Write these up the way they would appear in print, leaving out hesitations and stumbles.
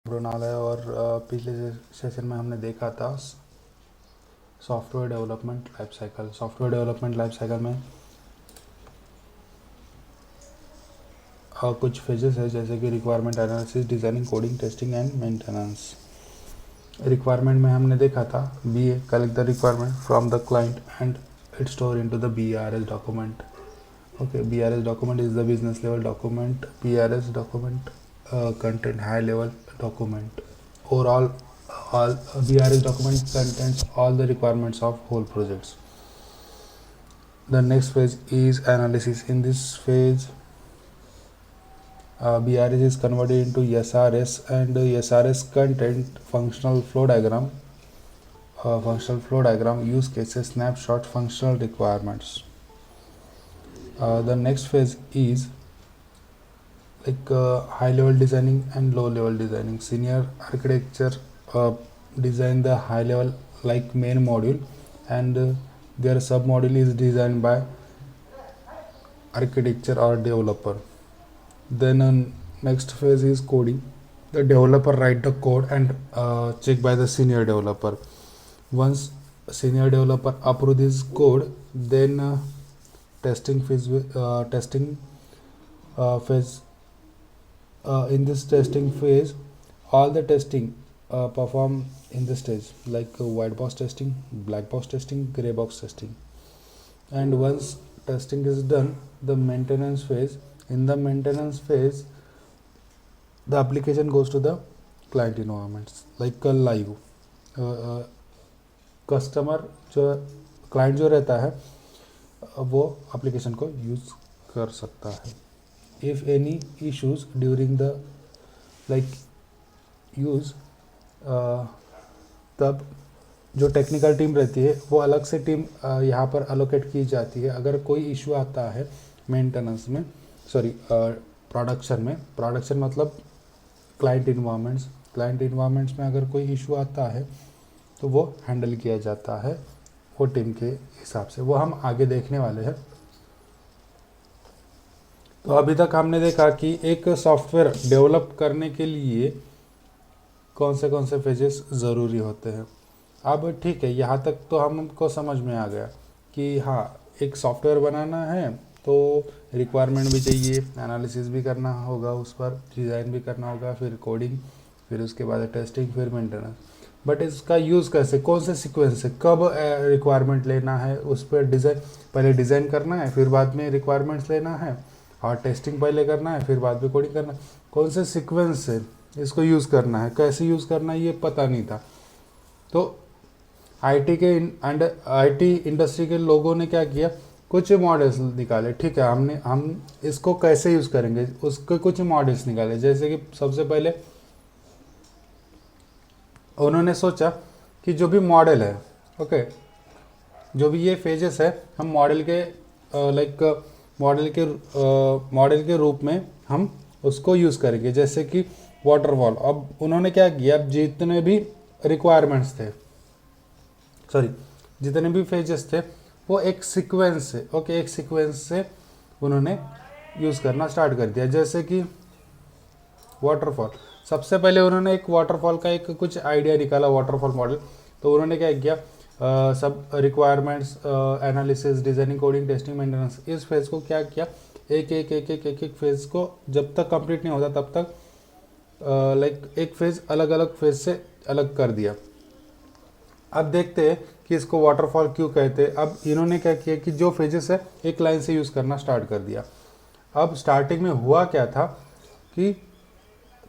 मृणालय और पिछले सेशन में हमने देखा था software development life cycle. Software development life cycle में कुछ फेजेस है जैसे कि requirement analysis, designing, coding, testing and maintenance. Requirement में हमने देखा था BA collect the requirement from the client and it store into the BRS document. Okay, BRS document is the business level document. PRS document contain high level document. Overall, all BRS document contains all the requirements of whole projects. The next phase is analysis. In this phase, BRS is converted into SRS, and SRS content functional flow diagram, use cases, snapshot, functional requirements. The next phase is like high level designing and low level designing. Senior architecture design the high level like main module, and their sub module is designed by architecture or developer. Then next phase is coding. The developer write the code and check by the senior developer. Once senior developer approve this code, then testing phase. In this testing phase, all the testing perform in the stage like white box testing, black box testing, gray box testing. And once testing is done, the maintenance phase. In the maintenance phase, the application goes to the client environments like live. Customer जो client जो रहता है वो application को use कर सकता है. If any issues during the like use, तब जो टेक्निकल टीम रहती है वो अलग से टीम यहाँ पर अलोकेट की जाती है. अगर कोई इशू आता है मेंटेनेंस में, प्रोडक्शन मतलब क्लाइंट इन्वायरमेंट्स में अगर कोई इशू आता है तो वो हैंडल किया जाता है वो टीम के हिसाब से. वो हम आगे देखने वाले हैं. तो अभी तक हमने देखा कि एक सॉफ्टवेयर डेवलप करने के लिए कौन से फेजेस ज़रूरी होते हैं. अब ठीक है, यहाँ तक तो हमको समझ में आ गया कि हाँ, एक सॉफ्टवेयर बनाना है तो रिक्वायरमेंट भी चाहिए, एनालिसिस भी करना होगा, उस पर डिज़ाइन भी करना होगा, फिर कोडिंग, फिर उसके बाद टेस्टिंग, फिर मेंटेनेंस. बट इसका यूज़ कैसे, कौन से सीक्वेंस से कब रिक्वायरमेंट लेना है, उस पर पहले डिज़ाइन करना है, फिर बाद में रिक्वायरमेंट्स लेना है, और टेस्टिंग पहले करना है, फिर बाद में कोडिंग करना है. कौन से सीक्वेंस से इसको यूज़ करना है, कैसे यूज़ करना है, ये पता नहीं था. तो आईटी इंडस्ट्री के लोगों ने क्या किया, कुछ मॉडल्स निकाले. ठीक है, हम इसको कैसे यूज़ करेंगे उसके कुछ मॉडल्स निकाले. जैसे कि सबसे पहले उन्होंने सोचा कि जो भी मॉडल है, ओके, जो भी ये फेजेस है, हम मॉडल के रूप में हम उसको यूज़ करेंगे. जैसे कि वाटरफॉल. अब उन्होंने क्या किया, जितने भी रिक्वायरमेंट्स थे, जितने भी फेजेस थे, वो एक सीक्वेंस से उन्होंने यूज़ करना स्टार्ट कर दिया. जैसे कि वाटरफॉल, सबसे पहले उन्होंने एक वाटरफॉल का एक कुछ आइडिया निकाला, वाटरफॉल मॉडल. तो उन्होंने क्या किया, सब requirements, analysis, designing, coding, testing, maintenance, इस फेज को क्या किया, एक फेज को जब तक कंप्लीट नहीं होता तब तक एक फेज अलग फेज से अलग कर दिया. अब देखते हैं कि इसको वाटरफॉल क्यों कहते हैं. अब इन्होंने क्या किया कि जो फेजेस है एक लाइन से यूज़ करना स्टार्ट कर दिया. अब स्टार्टिंग में हुआ क्या था कि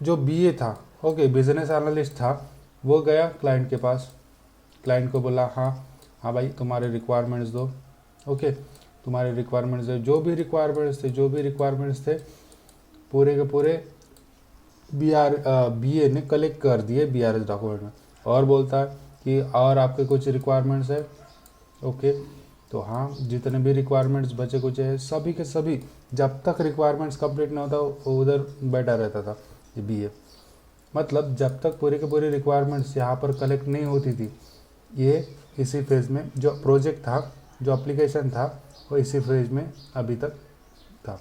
जो BA था, बिजनेस एनालिस्ट था, वो गया क्लाइंट के पास. क्लाइंट को बोला हाँ भाई, तुम्हारे रिक्वायरमेंट्स दो. तुम्हारे रिक्वायरमेंट्स दो. जो भी रिक्वायरमेंट्स थे पूरे के पूरे BA ने कलेक्ट कर दिए BRS डॉक्यूमेंट में. और बोलता है कि और आपके कुछ रिक्वायरमेंट्स है. तो हाँ, जितने भी रिक्वायरमेंट्स बचे कुछ है, सभी के सभी, जब तक रिक्वायरमेंट्स कंप्लीट नहीं होता उधर बैठा रहता था ये BA. मतलब जब तक पूरे के पूरे रिक्वायरमेंट्स यहाँ पर कलेक्ट नहीं होती थी, ये इसी फेज में जो प्रोजेक्ट था, जो एप्लीकेशन था, वो इसी फेज में अभी तक था.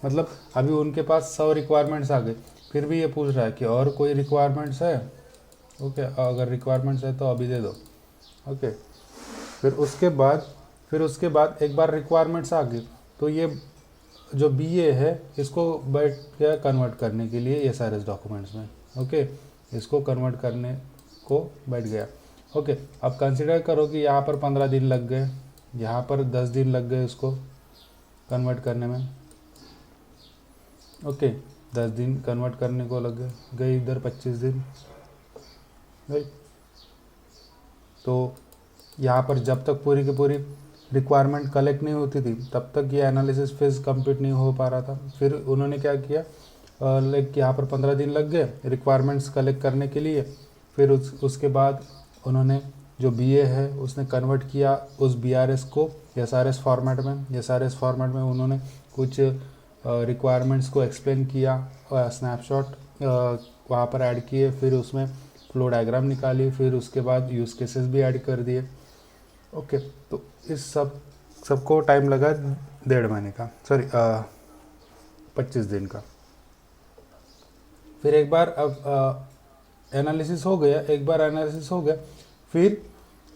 मतलब अभी उनके पास 100 रिक्वायरमेंट्स आ गए. फिर भी ये पूछ रहा है कि और कोई रिक्वायरमेंट्स है। ओके, अगर रिक्वायरमेंट्स है तो अभी दे दो। ओके, फिर उसके बाद एक बार रिक्वायरमेंट्स आ गई तो ये जो BA है इसको बैठ के कन्वर्ट करने के लिए ये सारे डॉक्यूमेंट्स में। ओके, इसको कन्वर्ट करने को बैठ गया। ओके, अब कंसिडर करो कि यहाँ पर 15 दिन लग गए, यहाँ पर 10 दिन लग गए उसको कन्वर्ट करने में। ओके, 10 दिन कन्वर्ट करने को लग गए इधर 25 दिन, राइट। तो यहाँ पर जब तक पूरी की पूरी रिक्वायरमेंट कलेक्ट नहीं होती थी तब तक ये एनालिसिस फेज कंप्लीट नहीं हो पा रहा था। फिर उन्होंने क्या किया, लाइक यहाँ पर 15 दिन लग गए रिक्वायरमेंट्स कलेक्ट करने के लिए। फिर उसके बाद उन्होंने जो BA है उसने कन्वर्ट किया उस BRS को SRS फॉर्मेट में। SRS फॉर्मेट में उन्होंने कुछ रिक्वायरमेंट्स को एक्सप्लेन किया, स्नैपशॉट वहाँ पर ऐड किए, फिर उसमें फ्लो डायग्राम निकाली, फिर उसके बाद यूज़ केसेस भी ऐड कर दिए। ओके, तो इस सबको टाइम लगा 1.5 महीने का, सॉरी 25 दिन का। फिर एक बार अब एनालिसिस हो गया, फिर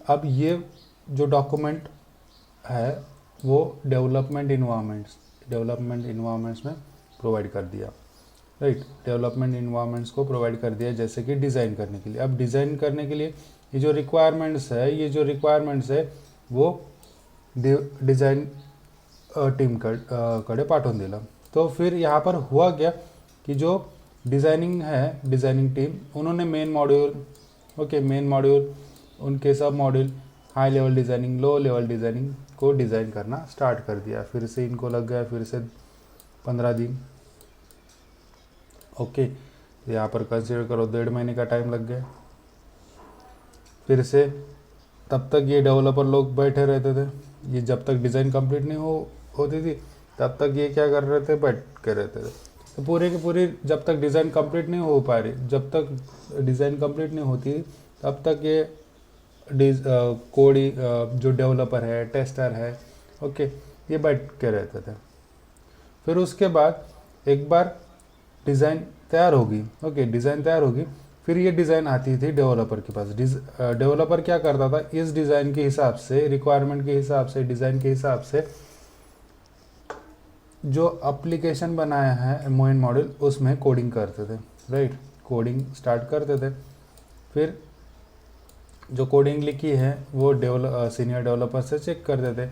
अब ये जो डॉक्यूमेंट है वो डेवलपमेंट इन्वायरमेंट्स में प्रोवाइड कर दिया, राइट। डेवलपमेंट इन्वायरमेंट्स को प्रोवाइड कर दिया, जैसे कि डिज़ाइन करने के लिए। अब डिज़ाइन करने के लिए ये जो रिक्वायरमेंट्स है वो डिज़ाइन टीम कडे पाठवून दिला। तो फिर यहाँ पर हुआ क्या कि जो डिज़ाइनिंग टीम उन्होंने मेन मॉड्यूल उनके सब module high level designing, low level designing को डिज़ाइन करना स्टार्ट कर दिया। फिर से इनको लग गया फिर से 15 दिन। ओके, यहाँ पर कंसिडर करो 1.5 महीने का टाइम लग गया। फिर से तब तक ये डेवलपर लोग बैठे रहते थे, ये जब तक डिज़ाइन कंप्लीट नहीं होती थी तब तक ये क्या कर रहे थे, बैठ के रहते थे। तो पूरे की पूरी जब तक डिज़ाइन कंप्लीट नहीं हो पा रही, जब तक डिज़ाइन कंप्लीट नहीं होती तब तक ये कोडी जो डेवलपर है, टेस्टर है, ओके, ये बैठ के रहते थे। फिर उसके बाद एक बार डिज़ाइन तैयार होगी, फिर ये डिज़ाइन आती थी डेवलपर के पास। डेवलपर क्या करता था, इस डिज़ाइन के हिसाब से, रिक्वायरमेंट के हिसाब से, डिज़ाइन के हिसाब से जो एप्लीकेशन बनाया है मोइन मॉड्यूल उसमें कोडिंग करते थे, राइट। कोडिंग स्टार्ट करते थे। फिर जो कोडिंग लिखी है वो सीनियर डेवलपर से चेक करते थे।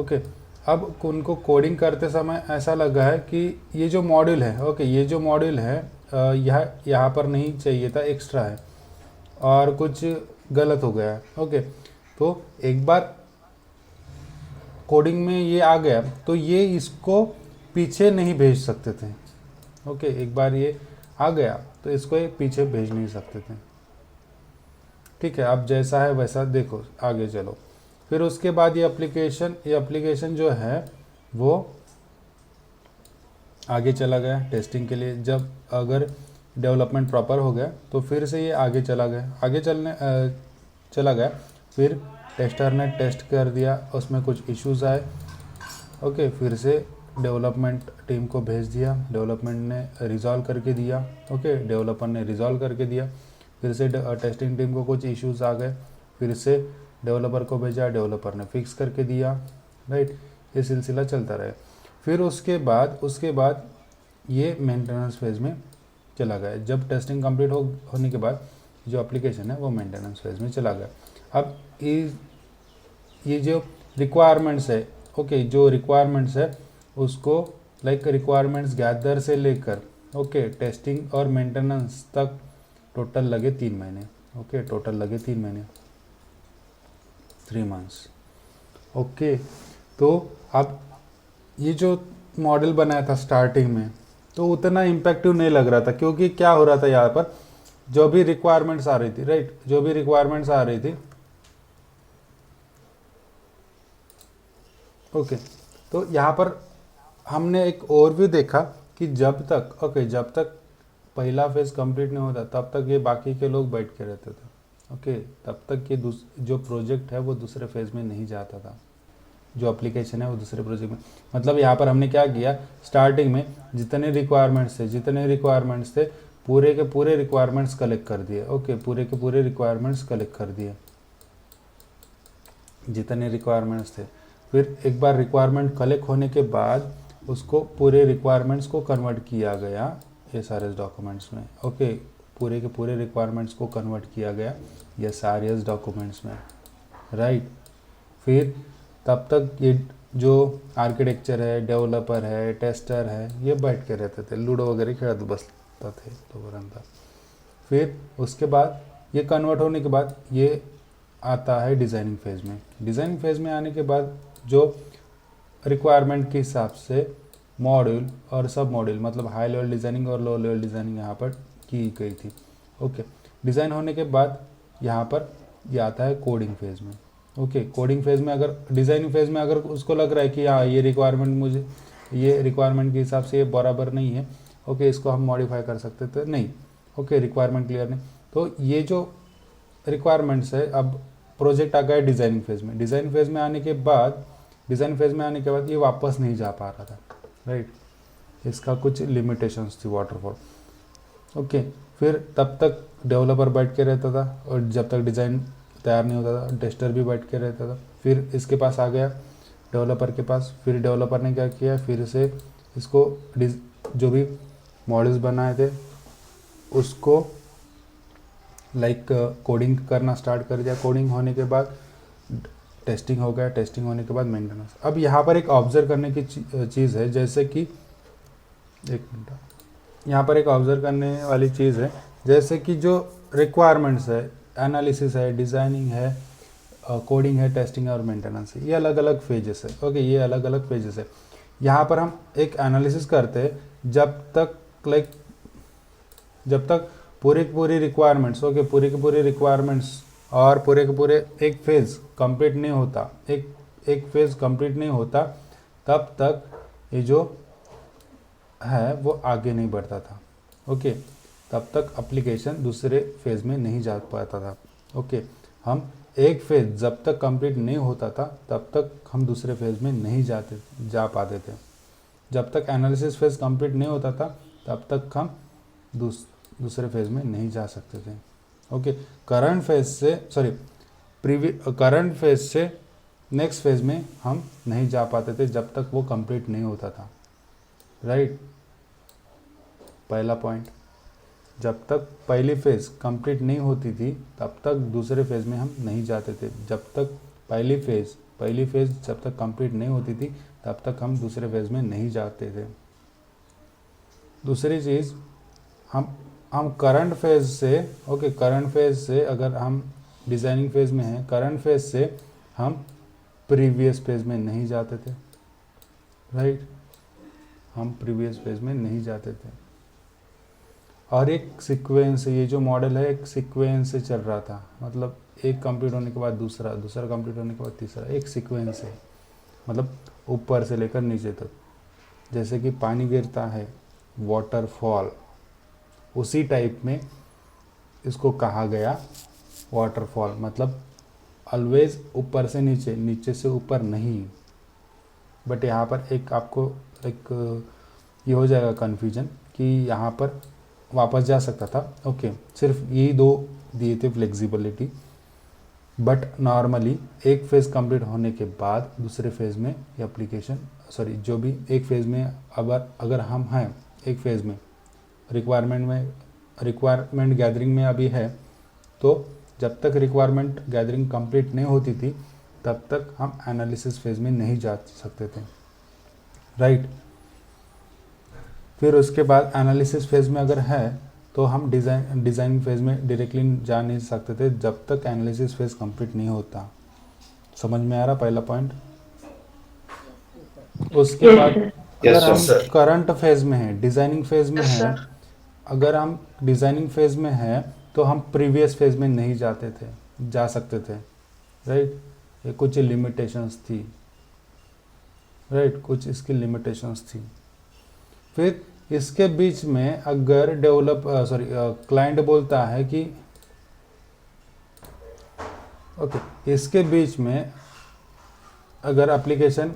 ओके, अब उनको कोडिंग करते समय ऐसा लगा है कि ये जो मॉड्यूल है, यहाँ पर नहीं चाहिए था, एक्स्ट्रा है और कुछ गलत हो गया है। ओके, तो एक बार कोडिंग में ये आ गया तो ये इसको पीछे नहीं भेज सकते थे। ओके, एक बार ये आ गया तो इसको ये पीछे भेज नहीं सकते थे। ठीक है, अब जैसा है वैसा देखो, आगे चलो। फिर उसके बाद ये एप्लीकेशन जो है वो आगे चला गया टेस्टिंग के लिए। जब अगर डेवलपमेंट प्रॉपर हो गया तो फिर से ये आगे चला गया। फिर टेस्टर ने टेस्ट कर दिया, उसमें कुछ इश्यूज आए। ओके, फिर से डेवलपमेंट टीम को भेज दिया, डेवलपमेंट ने रिजॉल्व करके दिया। ओके, डेवलपर ने रिजॉल्व करके दिया। फिर से टेस्टिंग टीम को कुछ इश्यूज आ गए, फिर से डेवलपर को भेजा, डेवलपर ने फिक्स करके दिया, राइट। ये सिलसिला चलता रहा। फिर उसके बाद ये मेंटेनेंस फेज में चला गया। जब टेस्टिंग कंप्लीट होने के बाद जो एप्लीकेशन है वो मेंटेनेंस फेज में चला गया। अब ये जो रिक्वायरमेंट्स है, ओके, जो रिक्वायरमेंट्स है उसको रिक्वायरमेंट्स गैदर से लेकर टेस्टिंग और मेंटेनेंस तक टोटल लगे 3 महीने। ओके, टोटल लगे 3 महीने, 3 मंथ्स। ओके, तो अब ये जो मॉडल बनाया था स्टार्टिंग में तो उतना इम्पैक्टिव नहीं लग रहा था, क्योंकि क्या हो रहा था यहाँ पर जो भी रिक्वायरमेंट्स आ रही थी, राइट, जो भी रिक्वायरमेंट्स आ रही थी, ओके, तो यहाँ पर हमने एक ओवरव्यू देखा कि जब तक पहला फेज कंप्लीट नहीं होता तब तक ये बाकी के लोग बैठ के रहते थे। ओके, तब तक ये जो प्रोजेक्ट है वो दूसरे फेज में नहीं जाता था। जो एप्लीकेशन है वो दूसरे प्रोजेक्ट में, मतलब यहाँ पर हमने क्या किया, स्टार्टिंग में जितने रिक्वायरमेंट्स थे पूरे के पूरे रिक्वायरमेंट्स कलेक्ट कर दिए। ओके, पूरे के पूरे रिक्वायरमेंट्स कलेक्ट कर दिए जितने रिक्वायरमेंट्स थे। फिर एक बार रिक्वायरमेंट कलेक्ट होने के बाद उसको पूरे रिक्वायरमेंट्स को कन्वर्ट किया गया SRS डॉक्यूमेंट्स में। ओके, पूरे के पूरे रिक्वायरमेंट्स को कन्वर्ट किया गया SRS डॉक्यूमेंट्स में, राइट। फिर तब तक ये जो आर्किटेक्चर है, डेवलपर है, टेस्टर है, ये बैठ के रहते थे, लूडो वगैरह खेलते बसता थे तोपर्यंत। फिर उसके बाद ये कन्वर्ट होने के बाद ये आता है डिज़ाइनिंग फेज़ में। डिज़ाइनिंग फेज़ में आने के बाद जो रिक्वायरमेंट के हिसाब से मॉड्यूल और सब मॉड्यूल, मतलब हाई लेवल डिज़ाइनिंग और लो लेवल डिज़ाइनिंग यहाँ पर की गई थी। ओके, डिज़ाइन होने के बाद यहाँ पर ये आता है कोडिंग फेज़ में। ओके, कोडिंग फेज़ में अगर डिज़ाइनिंग फेज़ में अगर उसको लग रहा है कि हाँ ये रिक्वायरमेंट के हिसाब से ये बराबर नहीं है, ओके, इसको हम मॉडिफाई कर सकते थे, नहीं, ओके, रिक्वायरमेंट क्लियर नहीं, तो ये जो रिक्वायरमेंट्स है अब प्रोजेक्ट आ गया डिज़ाइनिंग फेज़ में। डिज़ाइन फेज़ में आने के बाद ये वापस नहीं जा पा रहा था, राइट। इसका कुछ लिमिटेशंस थी वाटरफॉल। ओके, फिर तब तक डेवलपर बैठ के रहता था और जब तक डिज़ाइन तैयार नहीं होता था टेस्टर भी बैठ के रहता था। फिर इसके पास आ गया डेवलपर के पास, फिर डेवलपर ने क्या किया, फिर से इसको जो भी मॉडल्स बनाए थे उसको कोडिंग करना स्टार्ट कर दिया। कोडिंग होने के बाद टेस्टिंग हो गया, टेस्टिंग होने के बाद मेंटेनेंस। अब यहाँ पर एक ऑब्जर्व करने की चीज़ है, जैसे कि यहाँ पर एक ऑब्जर्व करने वाली चीज़ है, जैसे कि जो रिक्वायरमेंट्स है, एनालिसिस है, डिज़ाइनिंग है, कोडिंग है, टेस्टिंग है और मेंटेनेंस है, ये अलग अलग फेजेस है। ओके, ये अलग अलग फेजेस है। यहाँ पर हम एक एनालिसिस करते हैं जब तक पूरे के पूरे रिक्वायरमेंट्स, ओके, पूरे के पूरे रिक्वायरमेंट्स और पूरे के पूरे एक फेज़ कंप्लीट नहीं होता, एक फेज़ कंप्लीट नहीं होता, तब तक ये जो है वो आगे नहीं बढ़ता था। ओके, तब तक एप्लीकेशन दूसरे फेज़ में नहीं जा पाता था। ओके, हम एक फेज़ जब तक कंप्लीट नहीं होता था तब तक हम दूसरे फेज़ में नहीं जा पाते थे। जब तक एनालिसिस फेज़ कंप्लीट नहीं होता था तब तक हम दूसरे फेज़ में नहीं जा सकते थे। ओके, करंट फेज़ से नेक्स्ट फेज़ में हम नहीं जा पाते थे जब तक वो कंप्लीट नहीं होता था, राइट। पहला पॉइंट, जब तक पहली फेज़ कंप्लीट नहीं होती थी तब तक दूसरे फेज़ में हम नहीं जाते थे। जब तक पहली फेज़ जब तक कंप्लीट नहीं होती थी तब तक हम दूसरे फेज़ में नहीं जाते थे। दूसरी चीज़, हम करंट फेज़ से अगर हम डिज़ाइनिंग फेज़ में हैं, करंट फेज़ से हम प्रीवियस फेज़ में नहीं जाते थे, राइट। हम प्रीवियस फेज़ में नहीं जाते थे और एक सीक्वेंस, ये जो मॉडल है एक सीक्वेंस से चल रहा था, मतलब एक कंप्लीट होने के बाद दूसरा कंप्लीट होने के बाद तीसरा, एक सीक्वेंस है, मतलब ऊपर से लेकर नीचे तक। जैसे कि पानी गिरता है, वाटरफॉल, उसी टाइप में इसको कहा गया वाटरफॉल, मतलब ऑलवेज ऊपर से नीचे, नीचे से ऊपर नहीं। बट यहाँ पर एक आपको एक ये हो जाएगा कन्फ्यूजन कि यहाँ पर वापस जा सकता था। ओके, सिर्फ यही दो दिए थे फ्लेक्सिबिलिटी, बट नॉर्मली एक फेज़ कंप्लीट होने के बाद दूसरे फेज़ में जो भी एक फेज़ में अगर हम हैं एक फेज़ में रिक्वायरमेंट गैदरिंग में अभी है, तो जब तक रिक्वायरमेंट गैदरिंग कंप्लीट नहीं होती थी तब तक हम एनालिसिस फेज़ में नहीं जा सकते थे, राइट। फिर उसके बाद एनालिसिस फेज़ में अगर है तो हम डिज़ाइन फेज़ में डायरेक्टली जा नहीं सकते थे जब तक एनालिसिस फेज़ कंप्लीट नहीं होता। समझ में आ रहा पहला पॉइंट। उसके बाद अगर हम करंट फेज़ में हैं, डिज़ाइनिंग फेज़ में हैं, अगर हम डिज़ाइनिंग फेज़ में हैं तो हम प्रीवियस फेज़ में नहीं जा सकते थे, राइट। ये कुछ लिमिटेशंस थी, राइट, कुछ इसकी लिमिटेशंस थी। फिर इसके बीच में अगर क्लाइंट बोलता है कि ओके, इसके बीच में अगर एप्लीकेशन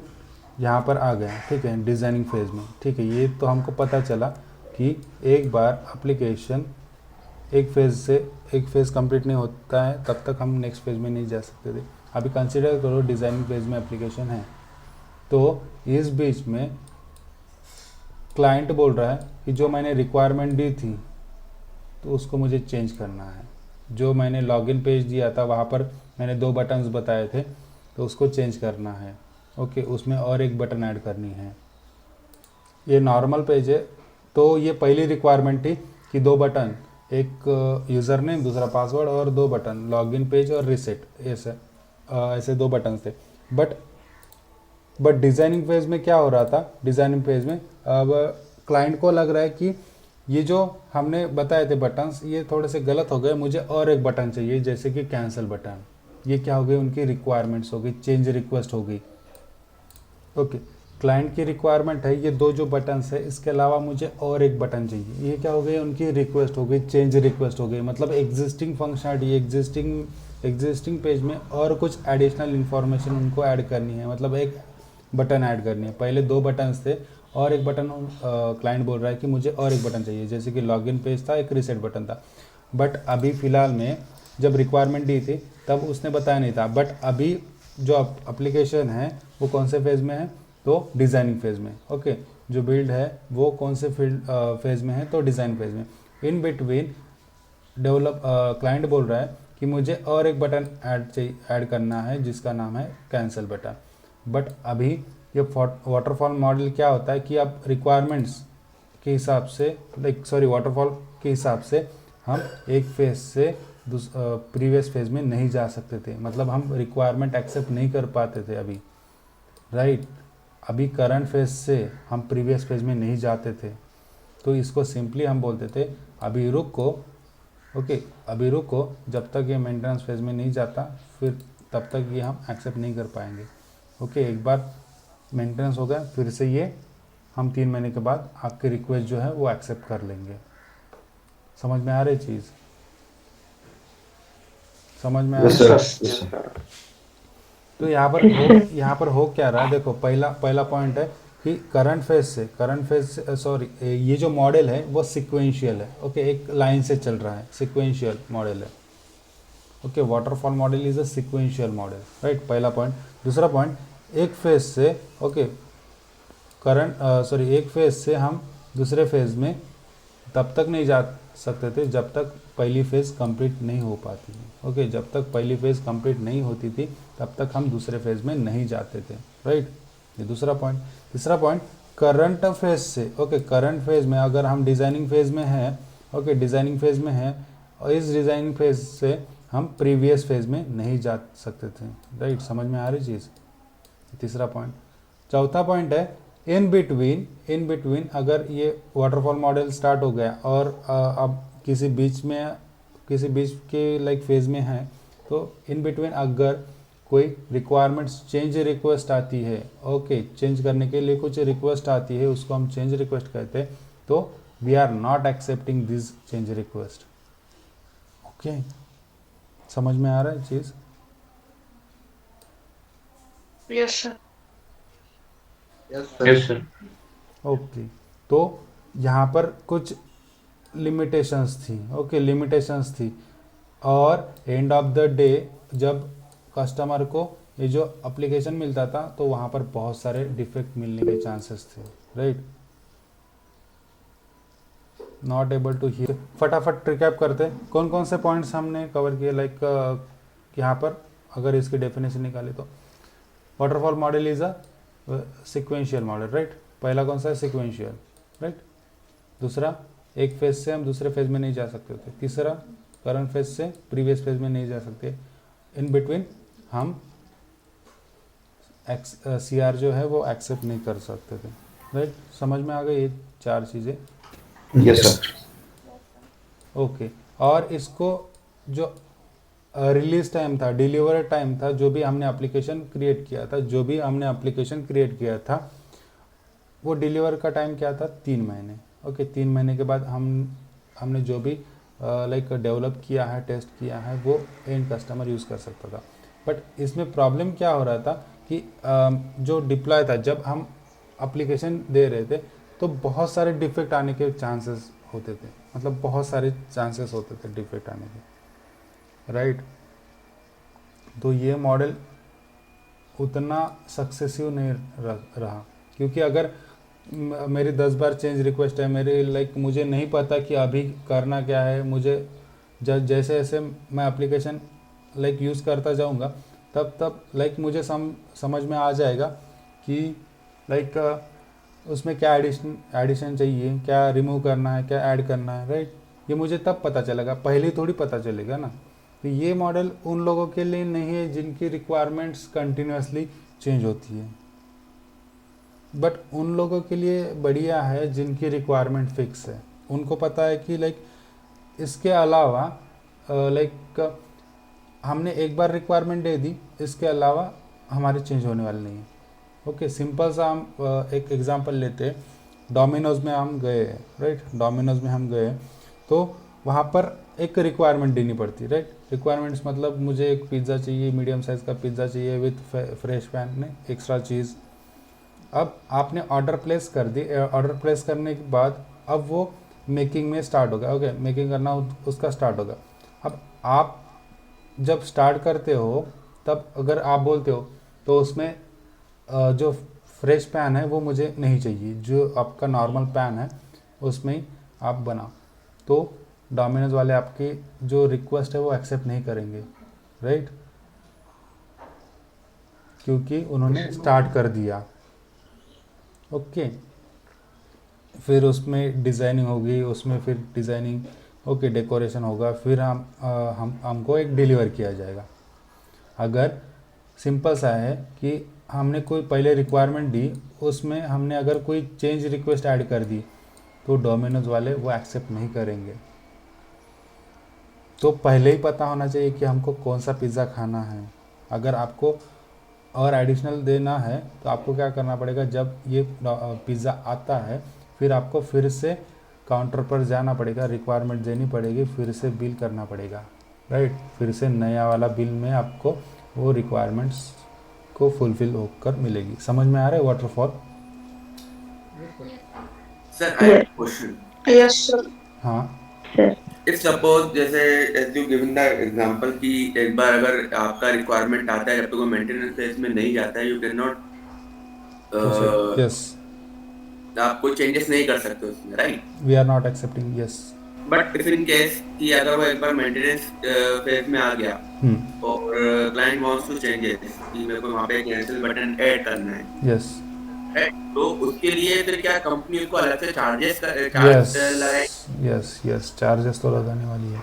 यहाँ पर आ गया, ठीक है, डिज़ाइनिंग फेज़ में, ठीक है, ये तो हमको पता चला कि एक बार एप्लीकेशन एक फेज़ कंप्लीट नहीं होता है तब तक हम नेक्स्ट फेज़ में नहीं जा सकते थे। अभी कंसिडर करो डिज़ाइनिंग फेज़ में एप्लीकेशन है, तो इस बीच में क्लाइंट बोल रहा है कि जो मैंने रिक्वायरमेंट दी थी तो उसको मुझे चेंज करना है। जो मैंने लॉगिन पेज दिया था वहाँ पर मैंने 2 बटन्स बताए थे तो उसको चेंज करना है। ओके, उसमें और एक बटन ऐड करनी है। ये नॉर्मल पेज है, तो ये पहली रिक्वायरमेंट थी कि 2 बटन, एक यूज़र नेम, दूसरा पासवर्ड और 2 बटन, लॉगिन पेज और रीसेट, ऐसे 2 बटन थे। बट डिज़ाइनिंग फेज़ में क्या हो रहा था, डिज़ाइनिंग फेज़ में अब क्लाइंट को लग रहा है कि ये जो हमने बताए थे बटन्स ये थोड़े से गलत हो गए, मुझे और एक बटन चाहिए, जैसे कि कैंसिल बटन। ये क्या हो गई, उनकी रिक्वायरमेंट्स हो गई, चेंज रिक्वेस्ट हो गई। ओके, क्लाइंट की रिक्वायरमेंट है ये 2 जो बटन्स है, इसके अलावा मुझे और एक बटन चाहिए। ये क्या हो गई, उनकी रिक्वेस्ट हो गई, चेंज रिक्वेस्ट हो गई। मतलब एग्जिस्टिंग फंक्शनलिटी, एग्जिस्टिंग पेज में और कुछ एडिशनल इन्फॉर्मेशन उनको ऐड करनी है, मतलब एक बटन ऐड करनी है। पहले 2 बटन्स थे और एक बटन क्लाइंट बोल रहा है कि मुझे और एक बटन चाहिए, जैसे कि लॉगिन पेज था, एक रीसेट बटन था। बट अभी फ़िलहाल में जब रिक्वायरमेंट दी थी तब उसने बताया नहीं था। बट अभी जो एप्लीकेशन है वो कौन से फेज़ में है, तो डिज़ाइनिंग फेज़ में। ओके, जो बिल्ड है वो कौन से फेज़ में है, तो डिज़ाइन फेज़ में। इन बिटवीन क्लाइंट बोल रहा है कि मुझे और एक बटन ऐड करना है जिसका नाम है कैंसिल बटन। बट अभी ये वाटरफॉल मॉडल क्या होता है कि आप रिक्वायरमेंट्स के हिसाब से वाटरफॉल के हिसाब से हम एक फेज़ से प्रीवियस फेज़ में नहीं जा सकते थे। मतलब हम रिक्वायरमेंट एक्सेप्ट नहीं कर पाते थे अभी, राइट। अभी करंट फेज़ से हम प्रीवियस फेज़ में नहीं जाते थे, तो इसको सिंपली हम बोलते थे अभी रुको। ओके, अभी रुको, जब तक ये मेंटेनेंस फेज़ में नहीं जाता फिर तब तक ये हम एक्सेप्ट नहीं कर पाएंगे। ओके, एक बार मेंटेनेंस हो गया फिर से ये हम 3 महीने के बाद आपकी रिक्वेस्ट जो है वो एक्सेप्ट कर लेंगे। समझ में आ रही चीज़, समझ में आ यस रही है? Sir, yes sir. तो यहाँ पर हो क्या रहा है, देखो पहला पॉइंट है कि करंट फेज से सॉरी, ये जो मॉडल है वो सिक्वेंशियल है। ओके, एक लाइन से चल रहा है, सिक्वेंशियल मॉडल है। Okay, waterfall model is a sequential model, right, पहला पॉइंट। दूसरा पॉइंट, एक फेज से ओके एक फेज से हम दूसरे फेज में तब तक नहीं जा सकते थे जब तक पहली फेज कंप्लीट नहीं हो पाती थी। ओके, जब तक पहली फेज कंप्लीट नहीं होती थी तब तक हम दूसरे फेज में नहीं जाते थे, राइट। ये दूसरा पॉइंट। तीसरा पॉइंट, करंट फेज से करंट फेज में अगर हम डिज़ाइनिंग फेज में हैं, डिज़ाइनिंग फेज में हैं, और इस डिज़ाइनिंग फेज से हम प्रीवियस फेज में नहीं जा सकते थे, राइट। समझ में आ रही चीज़, तीसरा पॉइंट। चौथा पॉइंट है इन बिटवीन अगर ये वाटरफॉल मॉडल स्टार्ट हो गया और अब किसी बीच के लाइक फेज में है, तो इन बिटवीन अगर कोई रिक्वायरमेंट्स चेंज रिक्वेस्ट आती है, ओके, चेंज करने के लिए कुछ रिक्वेस्ट आती है, उसको हम चेंज रिक्वेस्ट कहते हैं, तो we are not accepting this change request. Okay, समझ में आ रहा है चीज़? Yes sir. Yes sir. Okay, तो यहाँ पर कुछ लिमिटेशंस थी, लिमिटेशंस थी। और एंड ऑफ द डे जब कस्टमर को ये जो एप्लीकेशन मिलता था तो वहाँ पर बहुत सारे डिफेक्ट मिलने के चांसेस थे, right. Not able to hear. फटाफट रिकैप करते हैं कौन कौन से पॉइंट्स हमने कवर किए। लाइक यहाँ पर अगर इसकी डेफिनेशन निकाले तो waterfall model is a sequential model, right. पहला कौन सा है, सिक्वेंशियल, राइट। दूसरा, एक फेज से हम दूसरे फेज में नहीं जा सकते थे। तीसरा, करंट फेज से प्रीवियस फेज में नहीं जा सकते। इन बिटवीन हम CR जो है वो एक्सेप्ट नहीं कर सकते थे, राइट। समझ में आ गई ये 4 चीज़ें? Yes sir. ओके, और इसको जो रिलीज टाइम था, डिलीवर टाइम था, जो भी हमने एप्लीकेशन क्रिएट किया था वो डिलीवर का टाइम क्या था, 3 महीने। ओके, 3 महीने के बाद हमने जो भी लाइक डेवलप किया है, टेस्ट किया है, वो एंड कस्टमर यूज़ कर सकता था। बट इसमें प्रॉब्लम क्या हो रहा था कि कि जो डिप्लॉय था, जब हम एप्लीकेशन दे रहे थे तो बहुत सारे डिफेक्ट आने के चांसेस होते थे, मतलब बहुत सारे चांसेस होते थे डिफेक्ट आने के, राइट। तो ये मॉडल उतना सक्सेसिव नहीं रहा, क्योंकि अगर मेरी 10 बार चेंज रिक्वेस्ट है, मेरे मुझे नहीं पता कि अभी करना क्या है, मुझे जैसे जैसे मैं एप्लीकेशन यूज़ करता जाऊंगा तब तब मुझे समझ में आ जाएगा कि उसमें क्या एडिशन चाहिए, क्या रिमूव करना है, क्या ऐड करना है, राइट। ये मुझे तब पता चलेगा, पहले थोड़ी पता चलेगा ना। तो ये मॉडल उन लोगों के लिए नहीं है जिनकी रिक्वायरमेंट्स कंटिन्यूसली चेंज होती है, बट उन लोगों के लिए बढ़िया है जिनकी रिक्वायरमेंट फिक्स है। उनको पता है कि इसके अलावा हमने एक बार रिक्वायरमेंट दे दी, इसके अलावा हमारे चेंज होने वाले नहीं है। ओके, सिंपल सा हम एक एग्जांपल लेते हैं। डोमिनोज़ में हम गए, राइट, डोमिनोज़ में हम गए तो वहाँ पर एक रिक्वायरमेंट देनी पड़ती है, राइट। रिक्वायरमेंट्स मतलब मुझे एक पिज़्ज़ा चाहिए, मीडियम साइज़ का पिज़्ज़ा चाहिए विथ फ्रेश पैन में एक्स्ट्रा चीज़। अब आपने ऑर्डर प्लेस कर दी, ऑर्डर प्लेस करने के बाद अब वो मेकिंग में स्टार्ट होगा। ओके, मेकिंग करना उसका स्टार्ट होगा। अब आप जब स्टार्ट करते हो तब अगर आप बोलते हो तो उसमें जो फ्रेश पैन है वो मुझे नहीं चाहिए, जो आपका नॉर्मल पैन है उसमें ही आप बनाओ, तो डोमिनोज वाले आपकी जो रिक्वेस्ट है वो एक्सेप्ट नहीं करेंगे, राइट, क्योंकि उन्होंने स्टार्ट कर दिया। ओके, फिर उसमें डिज़ाइनिंग होगी, उसमें फिर डिज़ाइनिंग, ओके, डेकोरेशन होगा, फिर हमको एक डिलीवर किया जाएगा। अगर सिंपल सा है कि हमने कोई पहले रिक्वायरमेंट दी, उसमें हमने अगर कोई चेंज रिक्वेस्ट ऐड कर दी तो डोमिनोज वाले वो एक्सेप्ट नहीं करेंगे। तो पहले ही पता होना चाहिए कि हमको कौन सा पिज़्ज़ा खाना है। अगर आपको और एडिशनल देना है तो आपको क्या करना पड़ेगा, जब ये पिज़्ज़ा आता है फिर आपको फिर से काउंटर पर जाना पड़ेगा, रिक्वायरमेंट देनी पड़ेगी, फिर से बिल करना पड़ेगा, राइट। फिर से नया वाला बिल में आपको वो रिक्वायरमेंट्स को फुलफिल होकर मिलेगी। समझ में आ रहा है waterfall? Sir I have question. Yes sir. हाँ, सर इफ सपोज जैसे as you given the example कि एक बार अगर आपका रिक्वायरमेंट आता है, जब तक वो मेंटेनेंस फेज में नहीं जाता है, यू कैन नॉट यस, आप कोई चेंजेस नहीं कर सकते उसमें, right. We are not accepting, yes. But if in case कि अगर वो एक बार मेंटेनेंस फेज में आ गया और क्लाइंट वांट्स टू चेंजेस कि मेरे को वहां पे कैंसिल बटन ऐड करना है, यस, राइट, तो उसके लिए फिर क्या कंपनी उसको अलग से यस, चार्ज लगाए? यस, यस, चार्जेस तो लगाने वाली है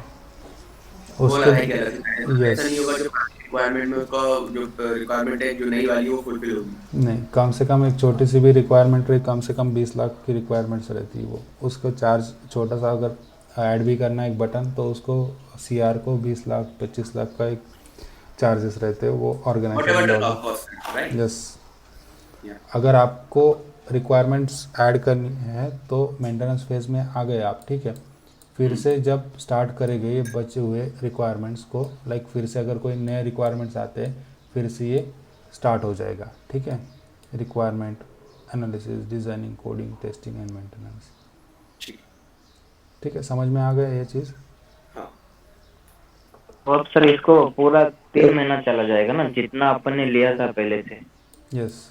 वो उसके। लगाएगी अलग से, यस, ऐसा नहीं होगा जो रिक्वायरमेंट में उसका जो रिक्वायरमेंट है जो नई वाली वो फुलफिल होगी? नहीं, कम से कम एक छोटी सी भी रिक्वायरमेंट रही, कम से कम 20 लाख की रिक्वायरमेंट्स रहती है, वो उसको चार्ज छोटा सा अगर ऐड भी करना है एक बटन तो उसको सीआर को 20 लाख 25 लाख का एक चार्जेस रहते हैं, वो ऑर्गेनाइज Whatever करेंगे the होगा। cost, right? Yes, Yeah. अगर आपको रिक्वायरमेंट्स ऐड करनी है तो मेंटेनेंस फेज में आ गए आप, ठीक है। फिर से जब स्टार्ट करेंगे ये बचे हुए रिक्वायरमेंट्स को, फिर से अगर कोई नए रिक्वायरमेंट्स आते हैं फिर से ये स्टार्ट हो जाएगा, ठीक है। Requirement analysis, designing, coding, testing and maintenance, ठीक ठीक है। समझ में आ गया ये चीज़? हाँ। अब सर इसको पूरा 3 महीना चला जाएगा ना, जितना अपन ने लिया था पहले से, यस,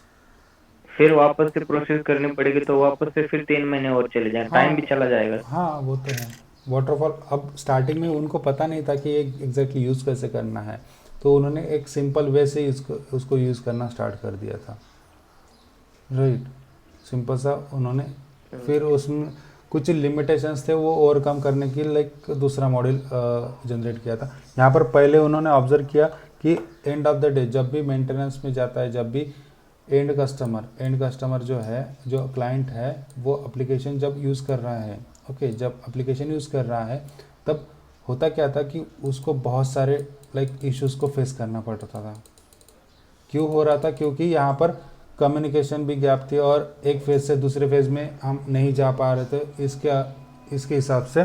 फिर वापस से प्रोसेस करनी पड़ेगी, तो वापस से फिर 3 महीने और चले जाए, टाइम भी हाँ, चला जाएगा। हाँ, वो तो है। वाटरफॉल अब स्टार्टिंग में उनको पता नहीं था कि एक एग्जैक्टली यूज़ कैसे करना है, तो उन्होंने एक सिंपल वे से उसको यूज़ करना स्टार्ट कर दिया था, राइट। सिंपल सा उन्होंने फिर उसमें कुछ लिमिटेशंस थे वो ओवरकम करने की दूसरा मॉडल जनरेट किया था। यहाँ पर पहले उन्होंने ऑब्जर्व किया कि एंड ऑफ द डे जब भी मेंटेनेंस में जाता है, जब भी एंड कस्टमर जो है, जो क्लाइंट है, वो एप्लीकेशन जब यूज़ कर रहा है, ओके, जब एप्लीकेशन यूज़ कर रहा है तब होता क्या था कि उसको बहुत सारे इश्यूज़ को फेस करना पड़ता था। क्यों हो रहा था? क्योंकि यहाँ पर कम्युनिकेशन भी गैप थी और एक फेज़ से दूसरे फेज़ में हम नहीं जा पा रहे थे। इसके हिसाब से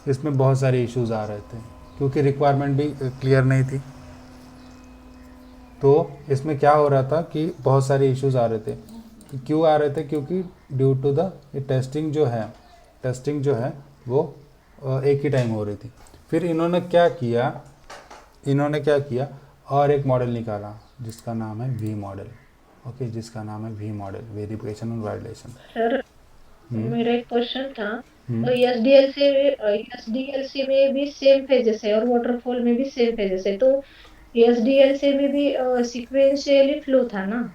इसमें बहुत सारे इश्यूज़ आ रहे थे क्योंकि रिक्वायरमेंट भी क्लियर नहीं थी। तो इसमें क्या हो रहा था कि बहुत सारे इश्यूज आ रहे थे। क्यों आ रहे थे? क्योंकि ड्यू टू द टेस्टिंग जो है वो एक ही टाइम हो रही थी। फिर इन्होंने क्या किया और एक मॉडल निकाला जिसका नाम है वी मॉडल। ओके, जिसका नाम है वी मॉडल, वेरिफिकेशन और वैलिडेशन। सर मेरा एक क्वेश्चन था, हम्म। एसडीएलसी में भी सेम फेजेस है और वाटरफॉल में भी सेम फेजेस है, तो एसडीएलसी में भी सीक्वेंशियली फ्लो था ना?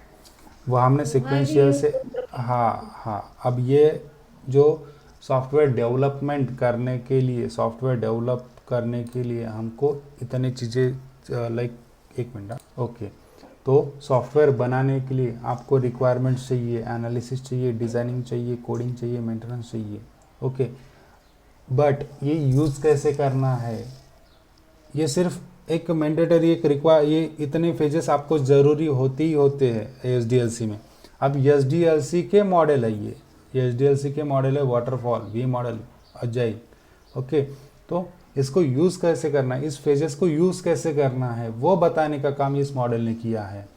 वो हमने Why we सिक्वेंशियल use से, waterfall? हाँ, अब ये जो सॉफ्टवेयर डेवलप करने के लिए हमको इतनी चीज़ें लाइक, एक मिनट, ओके। तो सॉफ्टवेयर बनाने के लिए आपको रिक्वायरमेंट्स चाहिए, एनालिसिस चाहिए, डिज़ाइनिंग चाहिए, कोडिंग चाहिए, मेंटेनेंस चाहिए। ओके, बट ये यूज़ कैसे करना है, ये सिर्फ एक मैंडेटरी, ये इतने फेजेस आपको ज़रूरी होते ही होते हैं एसडीएलसी में। अब एसडीएलसी के मॉडल है, ये एसडीएलसी के मॉडल है waterfall, V model, agile. Okay, तो इसको यूज़ कैसे करना है, इस फेजेस को यूज़ कैसे करना है, वो बताने का काम इस मॉडल ने किया है।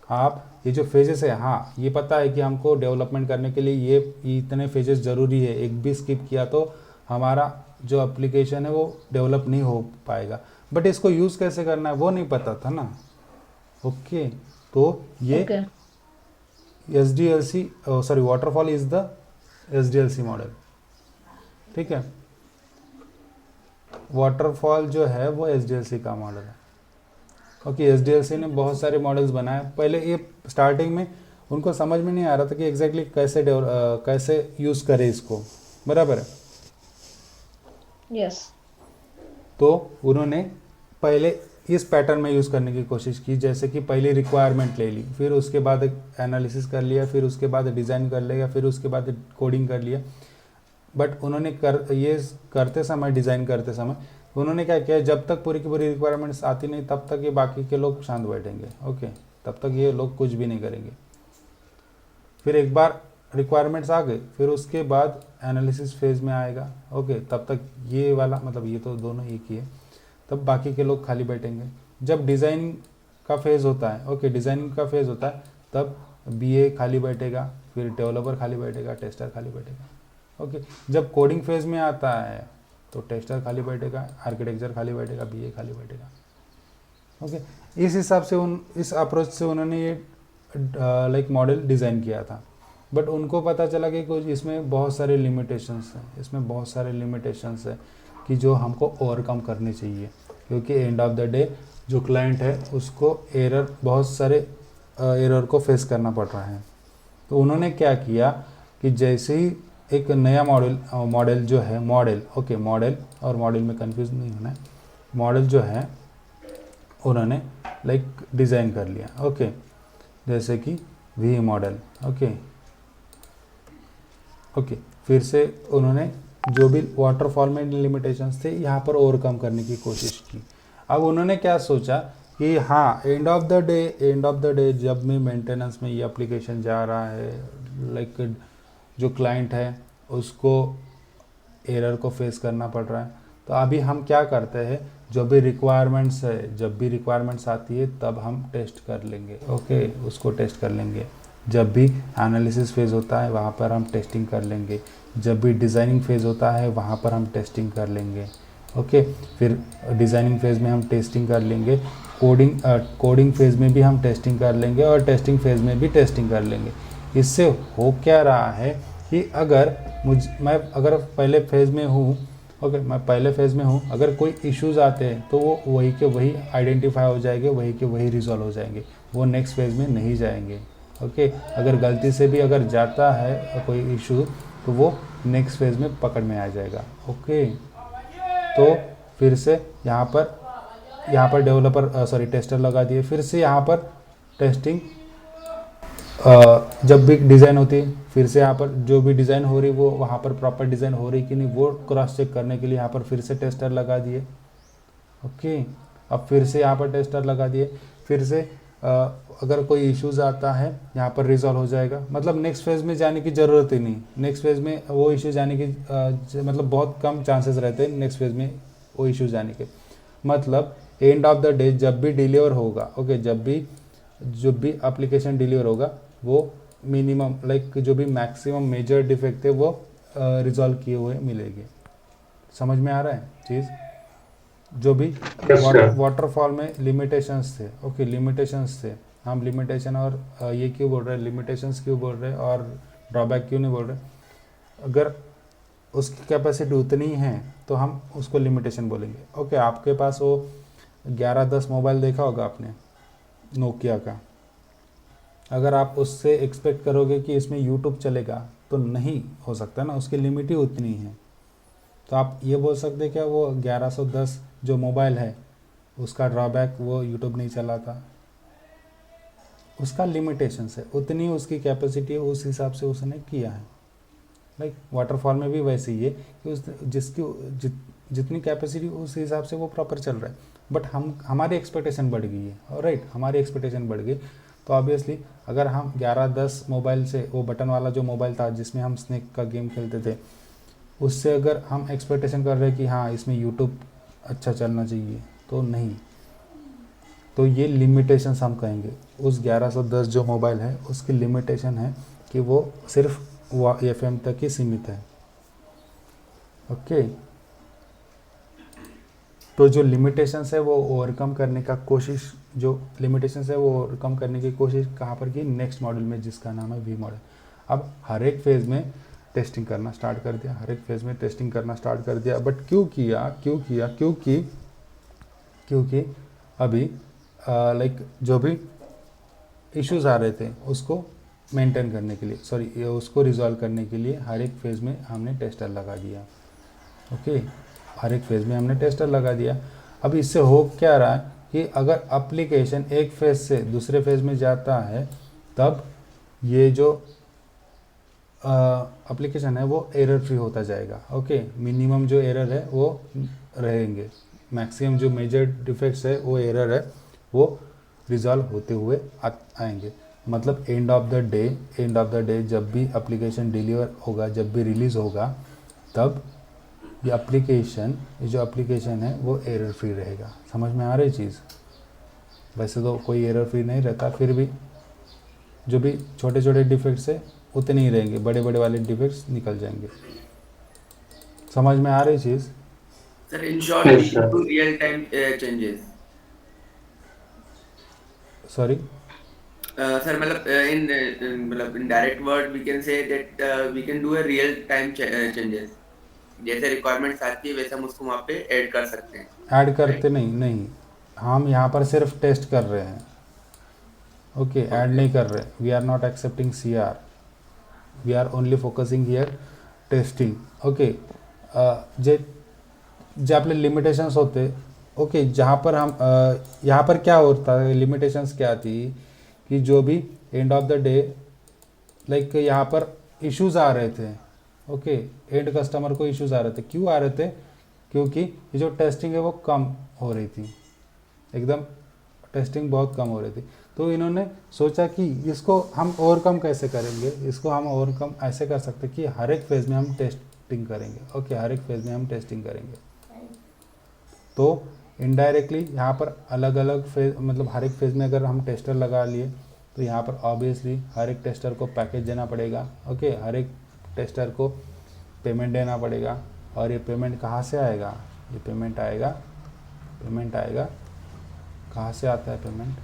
आप ये जो फेजेस है, हाँ, ये पता है कि हमको डेवलपमेंट करने के लिए ये इतने फेजेस ज़रूरी है, एक भी स्किप किया तो हमारा जो एप्लीकेशन है वो डेवलप नहीं हो पाएगा, बट इसको यूज़ कैसे करना है वो नहीं पता था ना। ओके, तो ये Okay. Waterfall is the SDLC model. ठीक है, वाटरफॉल जो है वो एसडीएलसी का मॉडल है। ओके, एसडीएलसी ने बहुत सारे मॉडल्स बनाए। पहले ये स्टार्टिंग में उनको समझ में नहीं आ रहा था कि एग्जैक्टली कैसे यूज़ करें इसको, बराबर है। Yes. तो उन्होंने पहले इस पैटर्न में यूज़ करने की कोशिश की, जैसे कि पहले रिक्वायरमेंट ले ली, फिर उसके बाद एनालिसिस कर लिया, फिर उसके बाद डिज़ाइन कर लिया, फिर उसके बाद कोडिंग कर लिया। बट उन्होंने करते समय, डिज़ाइन करते समय उन्होंने क्या किया, जब तक पूरी की पूरी रिक्वायरमेंट्स आती नहीं तब तक ये बाकी के लोग शांत बैठेंगे। ओके, तब तक ये लोग कुछ भी नहीं करेंगे। फिर एक बार रिक्वायरमेंट्स आ गए, फिर उसके बाद एनालिसिस फेज में आएगा। ओके, तब तक ये वाला, मतलब ये तो दोनों एक ही है, तब बाकी के लोग खाली बैठेंगे। जब डिज़ाइनिंग का फेज़ होता है, ओके, डिज़ाइनिंग का फेज़ होता है, तब बीए खाली बैठेगा, फिर डेवलपर खाली बैठेगा, टेस्टर खाली बैठेगा। ओके, जब कोडिंग फेज़ में आता है तो टेस्टर खाली बैठेगा, आर्किटेक्चर खाली बैठेगा, बीए खाली बैठेगा। ओके, इस हिसाब से इस अप्रोच से उन्होंने ये लाइक मॉडल डिज़ाइन किया था। बट उनको पता चला कि कुछ इसमें बहुत सारे लिमिटेशंस हैं, कि जो हमको ओवरकम करने चाहिए, क्योंकि एंड ऑफ द डे जो क्लाइंट है उसको बहुत सारे एरर को फेस करना पड़ रहा है। तो उन्होंने क्या किया कि जैसे ही एक नया मॉडल जो है, मॉडल और मॉडल में कंफ्यूज नहीं होना है, मॉडल जो है उन्होंने लाइक डिज़ाइन कर लिया। ओके, जैसे कि वी मॉडल। ओके, फिर से उन्होंने जो भी वाटरफॉल में लिमिटेशंस थे यहाँ पर ओवरकम करने की कोशिश की। अब उन्होंने क्या सोचा कि हाँ, एंड ऑफ द डे जब भी मेंटेनेंस में ये एप्लीकेशन जा रहा है, लाइक जो क्लाइंट है उसको एरर को फेस करना पड़ रहा है, तो अभी हम क्या करते हैं, जब भी रिक्वायरमेंट्स आती है तब हम टेस्ट कर लेंगे। ओके, उसको टेस्ट कर लेंगे। जब भी एनालिसिस फेज़ होता है वहाँ पर हम टेस्टिंग कर लेंगे, जब भी डिज़ाइनिंग फेज़ होता है वहाँ पर हम टेस्टिंग कर लेंगे। ओके, फिर डिज़ाइनिंग फेज़ में हम टेस्टिंग कर लेंगे, कोडिंग फेज़ में भी हम टेस्टिंग कर लेंगे, और टेस्टिंग फेज़ में भी टेस्टिंग कर लेंगे। इससे हो क्या रहा है कि मैं अगर पहले फेज़ में हूँ, अगर कोई इश्यूज़ आते हैं तो वो वही के वही आइडेंटिफाई हो जाएंगे, वही के वही रिजॉल्व हो जाएंगे, वो नेक्स्ट फेज़ में नहीं जाएंगे। ओके, अगर गलती से भी अगर जाता है कोई इशू तो वो नेक्स्ट फेज़ में पकड़ में आ जाएगा। ओके, तो फिर से यहाँ पर डेवलपर टेस्टर लगा दिए, फिर से यहाँ पर टेस्टिंग, जब भी डिज़ाइन होती है फिर से यहाँ पर जो भी डिज़ाइन हो रही वो वहाँ पर प्रॉपर डिज़ाइन हो रही कि नहीं वो क्रॉस चेक करने के लिए यहाँ पर फिर से टेस्टर लगा दिए। ओके, अब फिर से यहाँ पर टेस्टर लगा दिए, फिर से अगर कोई इश्यूज़ आता है यहाँ पर रिजॉल्व हो जाएगा, मतलब नेक्स्ट फेज़ में जाने की ज़रूरत ही नहीं। नेक्स्ट फेज़ में वो इश्यू जाने की मतलब बहुत कम चांसेस रहते हैं नेक्स्ट फेज़ में वो इश्यू जाने के। मतलब एंड ऑफ द डे जब भी डिलीवर होगा, ओके, जब भी जो भी एप्लीकेशन डिलीवर होगा वो मिनिमम लाइक जो भी मैक्सिमम मेजर डिफेक्ट है वो रिजॉल्व किए हुए मिलेंगे। समझ में आ रहा है चीज़? जो भी वाटरफॉल में लिमिटेशंस थे, ओके लिमिटेशंस थे, हम लिमिटेशन और ये क्यों बोल रहे हैं, लिमिटेशंस क्यों बोल रहे हैं और ड्रॉबैक क्यों नहीं बोल रहे? अगर उसकी कैपेसिटी उतनी है तो हम उसको लिमिटेशन बोलेंगे। ओके आपके पास वो 1110 मोबाइल देखा होगा आपने नोकिया का, अगर आप उससे एक्सपेक्ट करोगे कि इसमें यूट्यूब चलेगा तो नहीं हो सकता ना, उसकी लिमिट ही उतनी है। तो आप ये बोल सकते हैं क्या वो 1110 जो मोबाइल है उसका ड्रॉबैक वो यूट्यूब नहीं चलाता? उसका लिमिटेशंस है, उतनी उसकी कैपेसिटी है, उस हिसाब से उसने किया है। लाइक वाटरफॉल में भी वैसे ही है कि उस जितनी कैपेसिटी उस हिसाब से वो प्रॉपर चल रहा है, बट हमारी एक्सपेक्टेशन बढ़ गई है। राइट हमारी एक्सपेक्टेशन बढ़ गई तो ऑब्वियसली अगर हम 1110 मोबाइल से, वो बटन वाला जो मोबाइल था जिसमें हम स्नेक का गेम खेलते थे, उससे अगर हम एक्सपेक्टेशन कर रहे हैं कि हाँ इसमें यूट्यूब अच्छा चलना चाहिए, तो नहीं, तो ये लिमिटेशंस हम कहेंगे। उस 1110 जो मोबाइल है उसकी लिमिटेशन है कि वो सिर्फ FM तक ही सीमित है। ओके तो जो लिमिटेशंस है वो ओवरकम करने का कोशिश, जो लिमिटेशंस है वो ओवरकम करने की कोशिश कहाँ पर की? नेक्स्ट मॉड्यूल में जिसका नाम है V मॉडल। अब हर एक फेज़ में टेस्टिंग करना स्टार्ट कर दिया, हर एक फेज़ में टेस्टिंग करना स्टार्ट कर दिया। बट क्यों किया? क्योंकि अभी लाइक जो भी इश्यूज आ रहे थे उसको मेंटेन करने के लिए, सॉरी उसको रिजॉल्व करने के लिए हर एक फेज़ में हमने टेस्टर लगा दिया। ओके हर एक फेज़ में हमने टेस्टर लगा दिया। अब इससे हो क्या रहा है कि अगर एप्लीकेशन एक फेज़ से दूसरे फेज़ में जाता है तब ये जो एप्लीकेशन है वो एरर फ्री होता जाएगा। ओके मिनिमम जो एरर है वो रहेंगे, मैक्सिमम जो मेजर डिफेक्ट्स है वो एरर है वो रिजॉल्व होते हुए आएंगे। मतलब एंड ऑफ द डे जब भी एप्लीकेशन डिलीवर होगा, जब भी रिलीज़ होगा, तब ये जो एप्लीकेशन है वो एरर फ्री रहेगा। समझ में आ रही चीज़? वैसे तो कोई एरर फ्री नहीं रहता, फिर भी जो भी छोटे छोटे डिफेक्ट्स है उतने ही रहेंगे, बड़े बड़े वाले डिफेक्ट्स निकल जाएंगे। समझ में आ रही चीज़? Sir in short real time changes. Sorry sir मतलब in direct word we can say that we can do a real time changes, जैसे रिक्वायरमेंट्स आती है वैसे हम उसको वहाँ पे ऐड कर सकते हैं। ऐड करते नहीं, हम यहाँ पर सिर्फ टेस्ट कर रहे हैं। ओके ऐड नहीं कर रहे, we are not accepting CR, we are only focusing here testing. Okay जे आपले लिमिटेशंस होते, ओके जहाँ पर हम यहाँ पर क्या होता है, लिमिटेशंस क्या थी कि जो भी and of the day like यहाँ पर इश्यूज आ रहे थे। ओके एंड कस्टमर को इश्यूज आ रहे थे, क्यों आ रहे थे? क्योंकि ये जो टेस्टिंग है वो कम हो रही थी, एकदम टेस्टिंग बहुत कम हो रही थी। तो इन्होंने सोचा कि इसको हम ओवरकम कैसे करेंगे, इसको हम ओवरकम ऐसे कर सकते कि हर एक फेज़ में हम टेस्टिंग करेंगे। ओके हर एक फेज़ में हम टेस्टिंग करेंगे, तो इनडायरेक्टली यहाँ पर अलग अलग फेज, मतलब हर एक फेज़ में अगर हम टेस्टर लगा लिए तो यहाँ पर ऑब्वियसली हर एक टेस्टर को पैकेज देना पड़ेगा। ओके हर एक टेस्टर को पेमेंट देना पड़ेगा, और ये पेमेंट कहाँ से आएगा? ये पेमेंट आएगा कहाँ से आता है पेमेंट?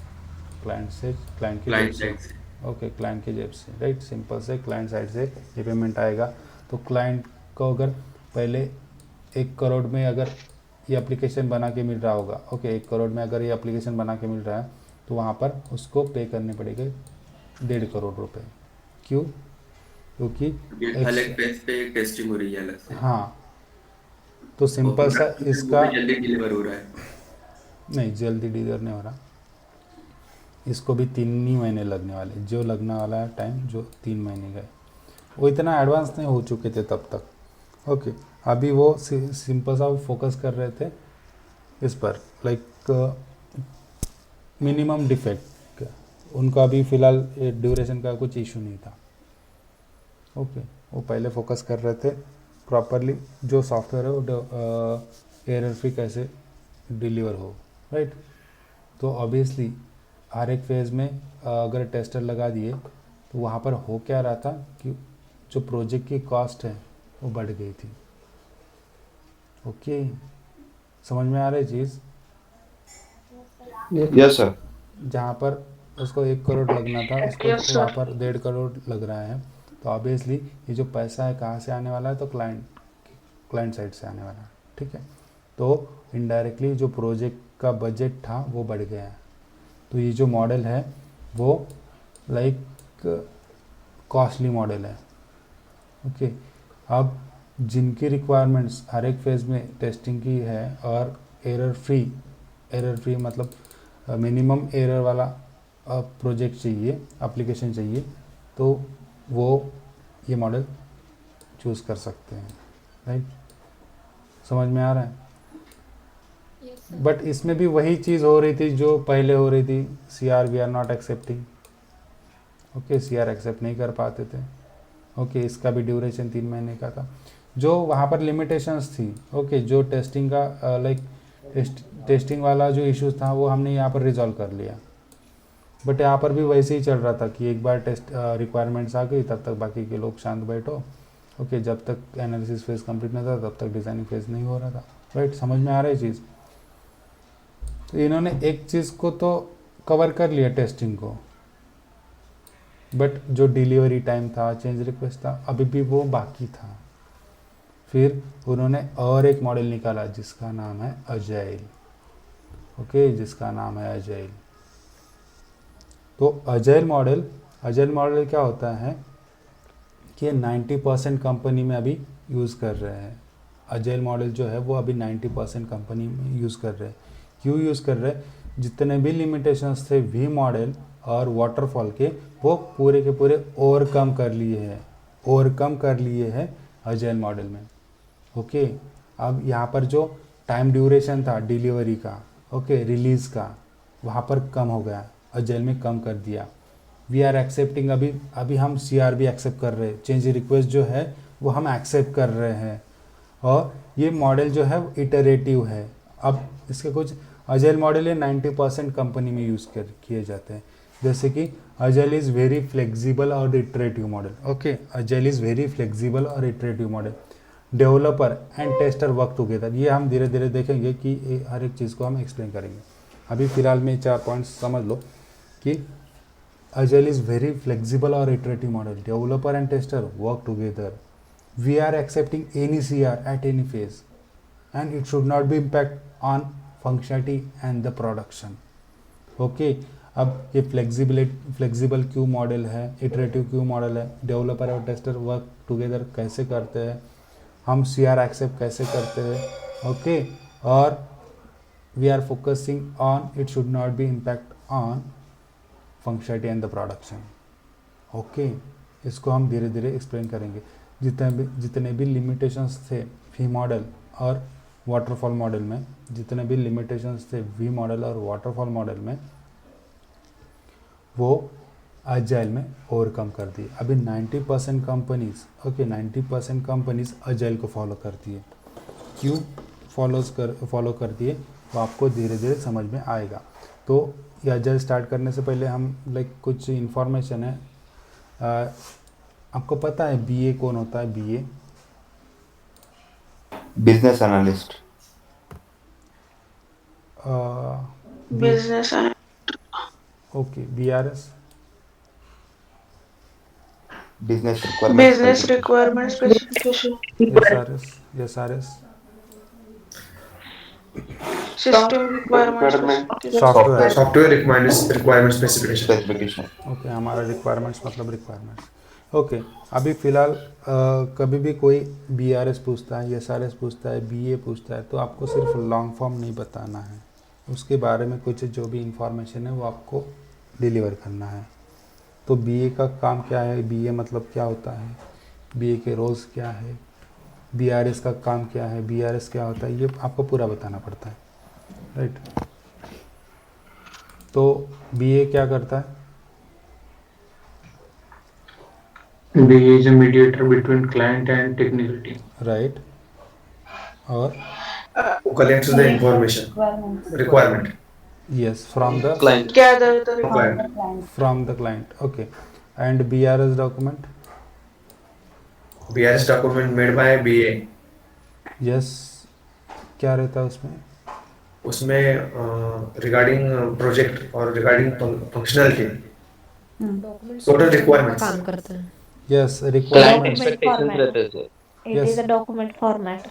क्लाइंट से, क्लाइंट की जेब से। ओके क्लाइंट की जेब से, राइट सिंपल से क्लाइंट साइड से ये पेमेंट आएगा। तो क्लाइंट को अगर पहले 1 करोड़ में अगर ये एप्लीकेशन बना के मिल रहा होगा, ओके 1 करोड़ में अगर ये एप्लीकेशन बना के मिल रहा है तो वहाँ पर उसको पे करने पड़ेंगे 1.5 करोड़ रुपए। क्यों? क्योंकि अलग पेज पे टेस्टिंग हो रही है अलग से। हाँ तो सिंपल सा इसका जल्दी डिलीवर हो रहा है। नहीं जल्दी डिलीवर नहीं हो रहा, इसको भी 3 ही महीने लगने वाले, जो लगने वाला है टाइम जो 3 महीने गए, वो इतना एडवांस नहीं हो चुके थे तब तक। ओके अभी वो सिंपल सा फोकस कर रहे थे इस पर, लाइक मिनिमम डिफेक्ट, उनका अभी फ़िलहाल ड्यूरेशन का कुछ इशू नहीं था। ओके वो पहले फोकस कर रहे थे प्रॉपरली जो सॉफ्टवेयर है वो एरर फ्री कैसे डिलीवर हो, राइट। तो ऑब्वियसली हर एक फेज़ में अगर टेस्टर लगा दिए तो वहाँ पर हो क्या रहा था कि जो प्रोजेक्ट की कॉस्ट है वो बढ़ गई थी। ओके, समझ में आ रही चीज़? Yes sir. जहाँ पर उसको 1 करोड़ लगना था उसको Yes, sir. वहाँ पर 1.5 करोड़ लग रहा है, तो ऑब्वियसली ये जो पैसा है कहाँ से आने वाला है, तो क्लाइंट साइड से आने वाला है। ठीक है, तो इनडायरेक्टली जो प्रोजेक्ट का बजट था वो बढ़ गया है। तो ये जो मॉडल है वो लाइक कॉस्टली मॉडल है। ओके, अब जिनकी रिक्वायरमेंट्स हर एक फेज़ में टेस्टिंग की है और एरर फ्री मतलब मिनिमम एरर वाला प्रोजेक्ट चाहिए, एप्लीकेशन चाहिए, तो वो ये मॉडल चूज़ कर सकते हैं। राइट, समझ में आ रहा है? बट इसमें भी वही चीज़ हो रही थी जो पहले हो रही थी, CR we are not accepting. Okay, CR accept नहीं कर पाते थे। ओके, इसका भी ड्यूरेशन 3 महीने का था। जो वहाँ पर लिमिटेशंस थी, ओके, जो टेस्टिंग का टेस्टिंग वाला जो इश्यूज था वो हमने यहाँ पर रिजॉल्व कर लिया। बट यहाँ पर भी वैसे ही चल रहा था कि एक बार टेस्ट रिक्वायरमेंट्स आ गई तब तक बाकी के लोग शांत बैठो। ओके, जब तक एनालिसिस फेज़ कंप्लीट नहीं था तब तक डिज़ाइनिंग फेज़ नहीं हो रहा था। राइट, समझ में आ रही चीज़? तो इन्होंने एक चीज़ को तो कवर कर लिया, टेस्टिंग को, बट जो डिलीवरी टाइम था, चेंज रिक्वेस्ट था, अभी भी वो बाकी था। फिर उन्होंने और एक मॉडल निकाला जिसका नाम है अजाइल। ओके, जिसका नाम है अजाइल। तो अजाइल मॉडल क्या होता है कि 90% कंपनी में अभी यूज़ कर रहे हैं। अजाइल मॉडल जो है वो अभी 90% कंपनी में यूज़ कर रहे हैं। क्यों यूज़ कर रहे हैं? जितने भी लिमिटेशंस थे वी मॉडल और वाटरफॉल के, वो पूरे के पूरे ओवरकम कर लिए हैं अजाइल मॉडल में। ओके, अब यहाँ पर जो टाइम ड्यूरेशन था डिलीवरी का, ओके, रिलीज़ का, वहाँ पर कम हो गया, अजाइल में कम कर दिया। वी आर एक्सेप्टिंग, अभी हम CR भी एक्सेप्ट कर रहे हैं, चेंज रिक्वेस्ट जो है वो हम एक्सेप्ट कर रहे हैं। और ये मॉडल जो है इटरेटिव है। अब इसके कुछ अजाइल मॉडल है 90% कंपनी में यूज़ किए जाते हैं, जैसे कि अजाइल इज़ वेरी फ्लेक्सिबल और iterative model. Okay, agile is very flexible और iterative model. Developer and tester work together, ये हम धीरे धीरे देखेंगे कि हर एक चीज़ को हम एक्सप्लेन करेंगे। अभी फ़िलहाल में 4 पॉइंट्स समझ लो कि अजाइल इज़ वेरी फ्लेक्सिबल और iterative model, developer and tester work together, we are accepting any CR at any phase and it should not be impact on functionality and the production. Okay, अब ये flexible Q model है, iterative Q model है, developer और tester work together कैसे करते हैं, हम CR accept कैसे करते हैं। ओके, और we are focusing on it should not be impact on functionality and the production. Okay, इसको हम धीरे धीरे एक्सप्लेन करेंगे। जितने भी लिमिटेशंस थे वी मॉडल और वाटरफॉल मॉडल में, जितने भी लिमिटेशंस थे वी मॉडल और वाटरफॉल मॉडल में, वो अजाइल में ओवरकम कर दिए। अभी 90% कंपनीज, ओके, 90% कंपनीज अजाइल को फॉलो करती है। क्यों फॉलो करती है वो आपको धीरे धीरे समझ में आएगा। तो ये अजाइल स्टार्ट करने से पहले हम कुछ इन्फॉर्मेशन है। आपको पता है BA कौन होता है? BA business analyst. Business okay, BRS business requirement specification, SRS system requirement, software requirement specification. Okay, हमारा रिक्वायरमेंट्स मतलब रिक्वायरमेंट्स। ओके, अभी फ़िलहाल कभी भी कोई BRS पूछता है, SRS पूछता है, BA पूछता है, तो आपको सिर्फ लॉन्ग फॉर्म नहीं बताना है, उसके बारे में कुछ जो भी इंफॉर्मेशन है वो आपको डिलीवर करना है। तो BA का काम क्या है, BA मतलब क्या होता है, BA के रोल्स क्या है, BRS का काम क्या है, BRS क्या होता है, ये आपको पूरा बताना पड़ता है। राइट, तो BA क्या करता है? BA is a mediator between client and technical team. Right, और Who collects the information requirement. Yes, from the Client. gather the Client. from the client. Okay, and BRS document. BRS document made by BA. Yes, क्या रहता है उसमें? उसमें regarding project और regarding functionality Documents total का requirements काम करता है. Yes, Client requirements. expectations रहते हैं sir. It Yes. is a document format.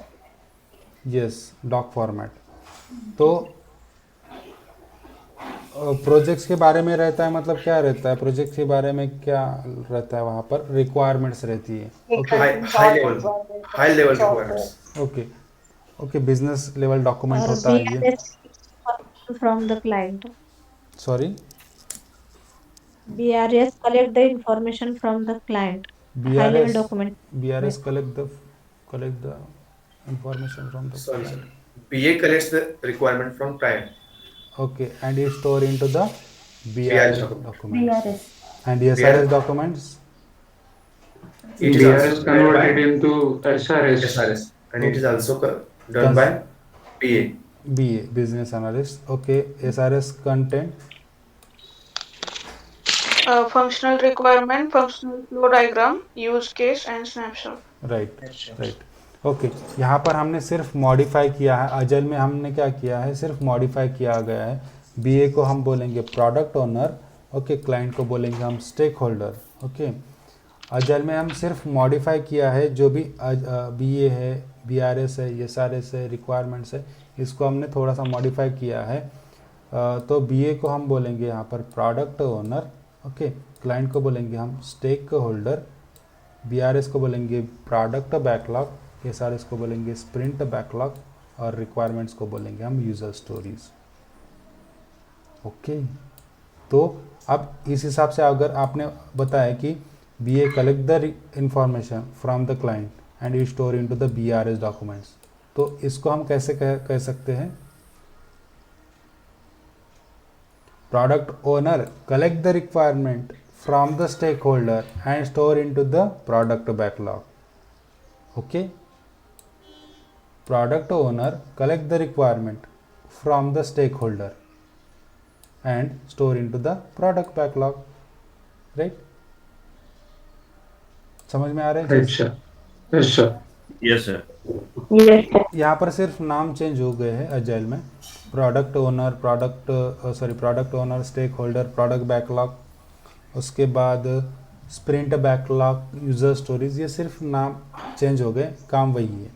Yes, doc format. तो प्रोजेक्ट्स के बारे में रहता है, मतलब क्या रहता है प्रोजेक्ट के बारे में, क्या रहता है वहाँ पर? रिक्वायरमेंट्स रहती है. High level requirements. Okay okay, business level document Or होता है ये. BRS from the client. Sorry, BRS collect the information from the client. High level document. BRS collect the information from the Sorry, client. sir. BA collects the requirement from client. Okay, and is stored into the BRS document. BRS. And SRS documents. It is BRS also converted into SRS. SRS, and it is also done by BA. BA, business analyst. Okay, SRS content. functional requirement, functional flow diagram, use case and snapshot. Right. Okay, यहाँ पर हमने सिर्फ modify किया है. अजल में हमने क्या किया है? सिर्फ मॉडिफाई किया गया है. बीए को हम बोलेंगे प्रोडक्ट ओनर. ओके, क्लाइंट को बोलेंगे हम स्टेक होल्डर. ओके, अजल में हम सिर्फ मॉडिफाई किया है. जो भी बीए है, बीआरएस है, एसआरएस है, रिक्वायरमेंट्स है, इसको हमने थोड़ा सा मॉडिफाई किया है. तो बीए को हम बोलेंगे यहाँ पर प्रोडक्ट ओनर. ओके, क्लाइंट को बोलेंगे हम स्टेक होल्डर. बीआरएस को बोलेंगे प्रोडक्ट बैकलॉग. एसआरएस को बोलेंगे स्प्रिंट बैकलॉग. और रिक्वायरमेंट्स को बोलेंगे हम यूज़र स्टोरीज. ओके, तो अब इस हिसाब से अगर आपने बताया कि BA collect the information from the client and you store into the BRS documents, तो इसको हम कैसे कह सकते हैं? Product owner collect the requirement from the stakeholder and store into the product backlog. Okay, product owner collect the requirement from the stakeholder and store into the product backlog. Right? समझ में आ रहा है? अच्छा. Yes sir. Yes sir. Yes, sir. यहाँ पर सिर्फ नाम चेंज हो गए हैं अजाइल में. Product owner, product owner, stakeholder, product backlog, उसके बाद स्प्रिंट बैकलॉग, यूज़र स्टोरीज, ये सिर्फ नाम चेंज हो गए, काम वही है.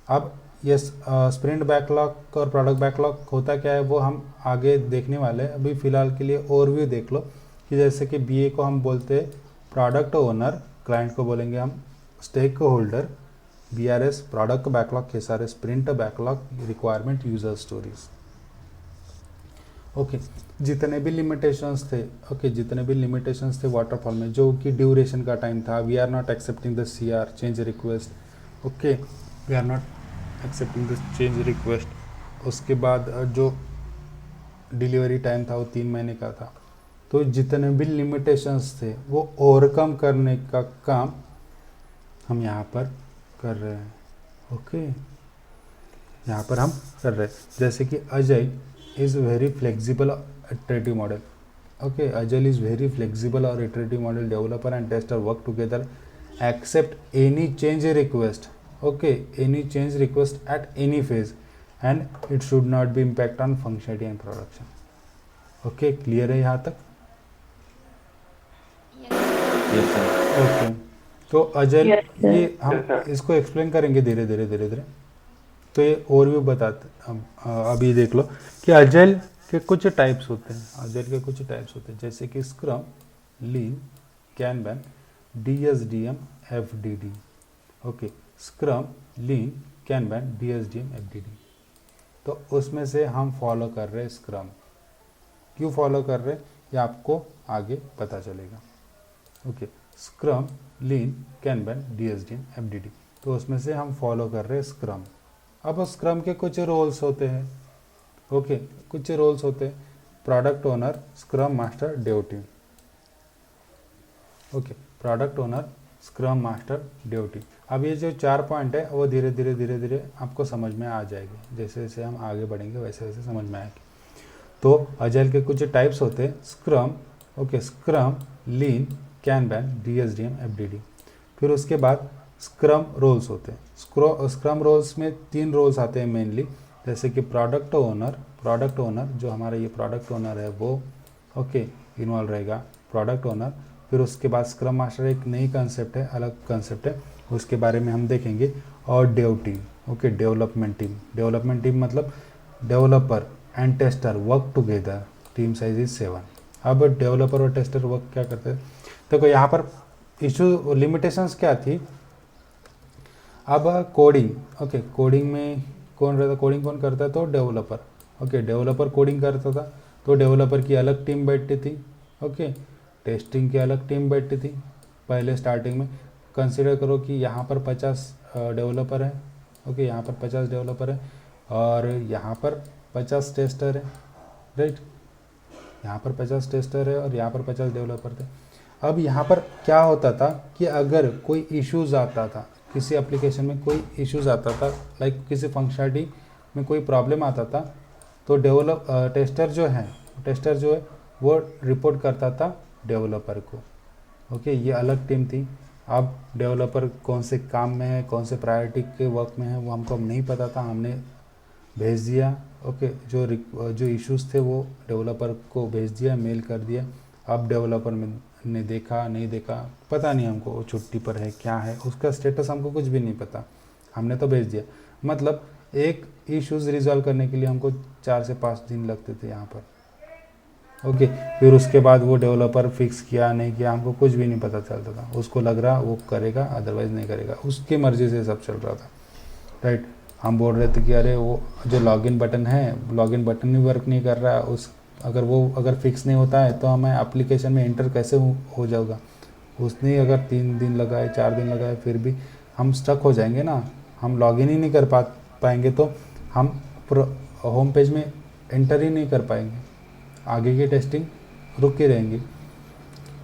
अब ये स्प्रिंट बैकलॉग और प्रोडक्ट बैकलॉग होता क्या है वो हम आगे देखने वाले हैं. अभी फ़िलहाल के लिए ओवरव्यू देख लो कि जैसे कि बीए को हम बोलते हैं प्रोडक्ट ओनर, क्लाइंट को बोलेंगे हम stakeholder, BRS product backlog, SRS sprint backlog, requirement, user stories. Okay, जितने भी लिमिटेशंस थे, जितने भी लिमिटेशंस थे वाटरफॉल में, जो कि ड्यूरेशन का टाइम था, we are not accepting the CR change request. Okay, we are not accepting the change request. उसके बाद जो डिलीवरी टाइम था वो 3 महीने का था. तो जितने भी लिमिटेशंस थे वो ओवरकम करने का काम हम यहाँ पर कर रहे हैं. ओके, यहाँ पर हम कर रहे हैं. जैसे कि Ajay is very flexible iterative model. Okay, Agile is very flexible or iterative model. Developer and tester work together, accept any change request. Okay, any change request at any phase, and it should not be impact on functionality and production. Okay, clear है यहाँ तक? Yes sir. Okay, तो Agile Yes, sir. ये हम इसको explain करेंगे धीरे धीरे. तो ये ओवरव्यू बताते. अभी देख लो कि अजाइल के कुछ टाइप्स होते हैं. जैसे कि स्क्रम, लीन, कैनबैन, डीएसडीएम, एफडीडी. ओके, स्क्रम, लीन, कैनबैन, डीएसडीएम, एफडीडी. तो उसमें से हम फॉलो कर रहे हैं स्क्रम. क्यों फॉलो कर रहे हैं ये आपको आगे पता चलेगा. ओके, स्क्रम, लीन, कैनबैन, डीएसडीएम, एफडीडी, तो उसमें से हम फॉलो कर रहे हैं स्क्रम. अब स्क्रम के कुछ रोल्स होते हैं. ओके, कुछ रोल्स होते हैं. Product owner, scrum master, Dave team. Okay, product owner, scrum master, Dave team. अब ये जो 4 पॉइंट है वो धीरे धीरे आपको समझ में आ जाएगी. जैसे जैसे हम आगे बढ़ेंगे वैसे वैसे समझ में आएगी. तो अजाइल के कुछ टाइप्स होते हैं, स्क्रम, ओके, स्क्रम, लीन, कैनबैन, डीएसडीएम, एफडीडी। फिर उसके बाद स्क्रम रोल्स होते हैं। स्क्रम रोल्स में 3 रोल्स आते हैं मेनली, जैसे कि प्रोडक्ट ओनर जो हमारा ये प्रोडक्ट ओनर है वो ओके इन्वॉल्व रहेगा, प्रोडक्ट ओनर। फिर उसके बाद स्क्रम मास्टर एक नई कंसेप्ट है, अलग कंसेप्ट है, उसके बारे में हम देखेंगे। और dev team, okay, development team मतलब developer and tester work together, team size is 7। अब डेवलपर और टेस्टर वर्क क्या करते हैं, देखो यहाँ पर इशू लिमिटेशंस क्या थी। अब कोडिंग, ओके, कोडिंग में कौन रहता, कोडिंग कौन करता है, तो डेवलपर, ओके, डेवलपर कोडिंग करता था, तो डेवलपर की अलग टीम बैठती थी, ओके, टेस्टिंग की अलग टीम बैठती थी। पहले स्टार्टिंग में कंसिडर करो कि यहाँ पर 50 डेवलपर है, ओके, यहाँ पर 50 डेवलपर है और यहाँ पर 50 टेस्टर है, राइट, यहाँ पर 50 टेस्टर है और यहाँ पर 50 डेवलपर थे। अब यहाँ पर क्या होता था कि अगर कोई इश्यूज़ आता था, किसी एप्लीकेशन में कोई इश्यूज़ आता था, लाइक किसी फंक्शनलिटी में कोई प्रॉब्लम आता था, तो टेस्टर जो है वो रिपोर्ट करता था डेवलपर को, ओके, ये अलग टीम थी। अब डेवलपर कौन से काम में है, कौन से प्रायोरिटी के वर्क में है, वो हमको नहीं पता था, हमने भेज दिया, ओके, जो इश्यूज़ थे वो डेवलपर को भेज दिया, मेल कर दिया। अब डेवलपर ने देखा नहीं देखा पता नहीं हमको, वो छुट्टी पर है क्या है, उसका स्टेटस हमको कुछ भी नहीं पता, हमने तो भेज दिया। मतलब एक इश्यूज़ रिजॉल्व करने के लिए हमको 4 से 5 दिन लगते थे यहाँ पर, ओके। फिर उसके बाद वो डेवलपर फिक्स किया नहीं किया हमको कुछ भी नहीं पता चलता था, उसको लग रहा वो करेगा अदरवाइज़ नहीं करेगा, उसकी मर्ज़ी से सब चल रहा था, राइट। हम बोल रहे थे कि अरे वो जो लॉगिन बटन है, लॉगिन बटन भी वर्क नहीं कर रहा है, अगर फिक्स नहीं होता है तो हमें एप्लीकेशन में एंटर कैसे हो जाएगा। उसने अगर 3 दिन लगाए 4 दिन लगाए फिर भी हम स्टक हो जाएंगे ना, हम लॉगिन ही नहीं कर पाएंगे तो हम होम पेज में एंटर ही नहीं कर पाएंगे, आगे की टेस्टिंग रुक के रहेंगी।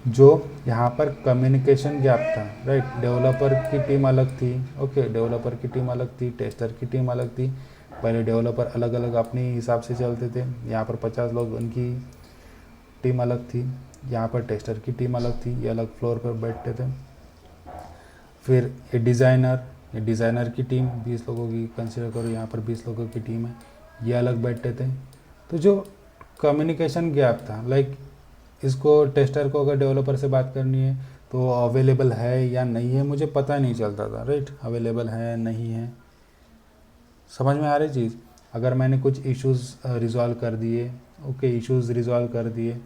जो यहाँ पर कम्युनिकेशन गैप था, राइट, डेवलपर की टीम अलग थी, ओके, डेवलपर की टीम अलग थी, टेस्टर की टीम अलग थी। पहले डेवलपर अलग अलग अपने हिसाब से चलते थे, यहाँ पर 50 लोग, उनकी टीम अलग थी, यहाँ पर टेस्टर की टीम अलग थी, ये अलग फ्लोर पर बैठते थे। फिर ये डिज़ाइनर की टीम 20 लोगों की कंसिडर करो, यहाँ पर 20 लोगों की टीम है, ये अलग बैठते थे। तो जो कम्युनिकेशन गैप था, लाइक इसको टेस्टर को अगर डेवलपर से बात करनी है तो अवेलेबल है या नहीं है मुझे पता नहीं चलता था, राइट, अवेलेबल है नहीं है, समझ में आ रही चीज़। अगर मैंने कुछ इश्यूज़ रिजॉल्व कर दिए, ओके, इश्यूज़ रिजॉल्व कर दिए,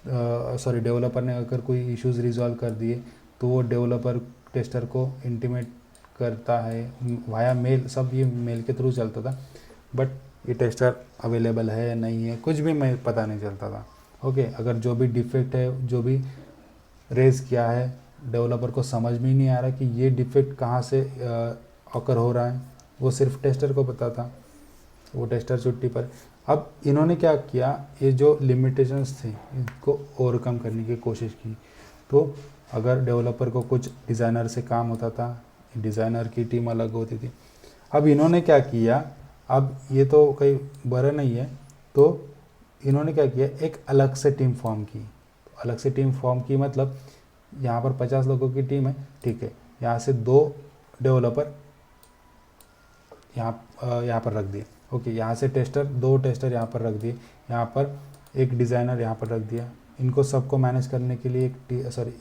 सॉरी, डेवलपर ने अगर कोई इश्यूज़ रिजॉल्व कर दिए तो वो डेवलपर टेस्टर को इंटीमेट करता है वाया मेल, सब ये मेल के थ्रू चलता था। बट ये टेस्टर अवेलेबल है नहीं है कुछ भी मैं पता नहीं चलता था, ओके। अगर जो भी डिफेक्ट है, जो भी रेज किया है, डेवलपर को समझ में ही नहीं आ रहा कि ये डिफेक्ट कहाँ से ऑकर हो रहा है, वो सिर्फ टेस्टर को पता था, वो टेस्टर छुट्टी पर। अब इन्होंने क्या किया, ये जो लिमिटेशंस थे इनको ओवरकम करने की कोशिश की। तो अगर डेवलपर को कुछ डिज़ाइनर से काम होता था, डिज़ाइनर की टीम अलग होती थी। अब इन्होंने क्या किया, अब ये तो कहीं बड़ा नहीं है, तो इन्होंने क्या किया, एक अलग से टीम फॉर्म की। अलग से टीम फॉर्म की मतलब यहाँ पर 50 लोगों की टीम है, ठीक है, यहाँ से 2 डेवलपर यहाँ पर रख दिए, ओके, यहाँ से 2 टेस्टर यहाँ पर रख दिए, यहाँ पर एक डिज़ाइनर यहाँ पर रख दिया। इनको सबको मैनेज करने के लिए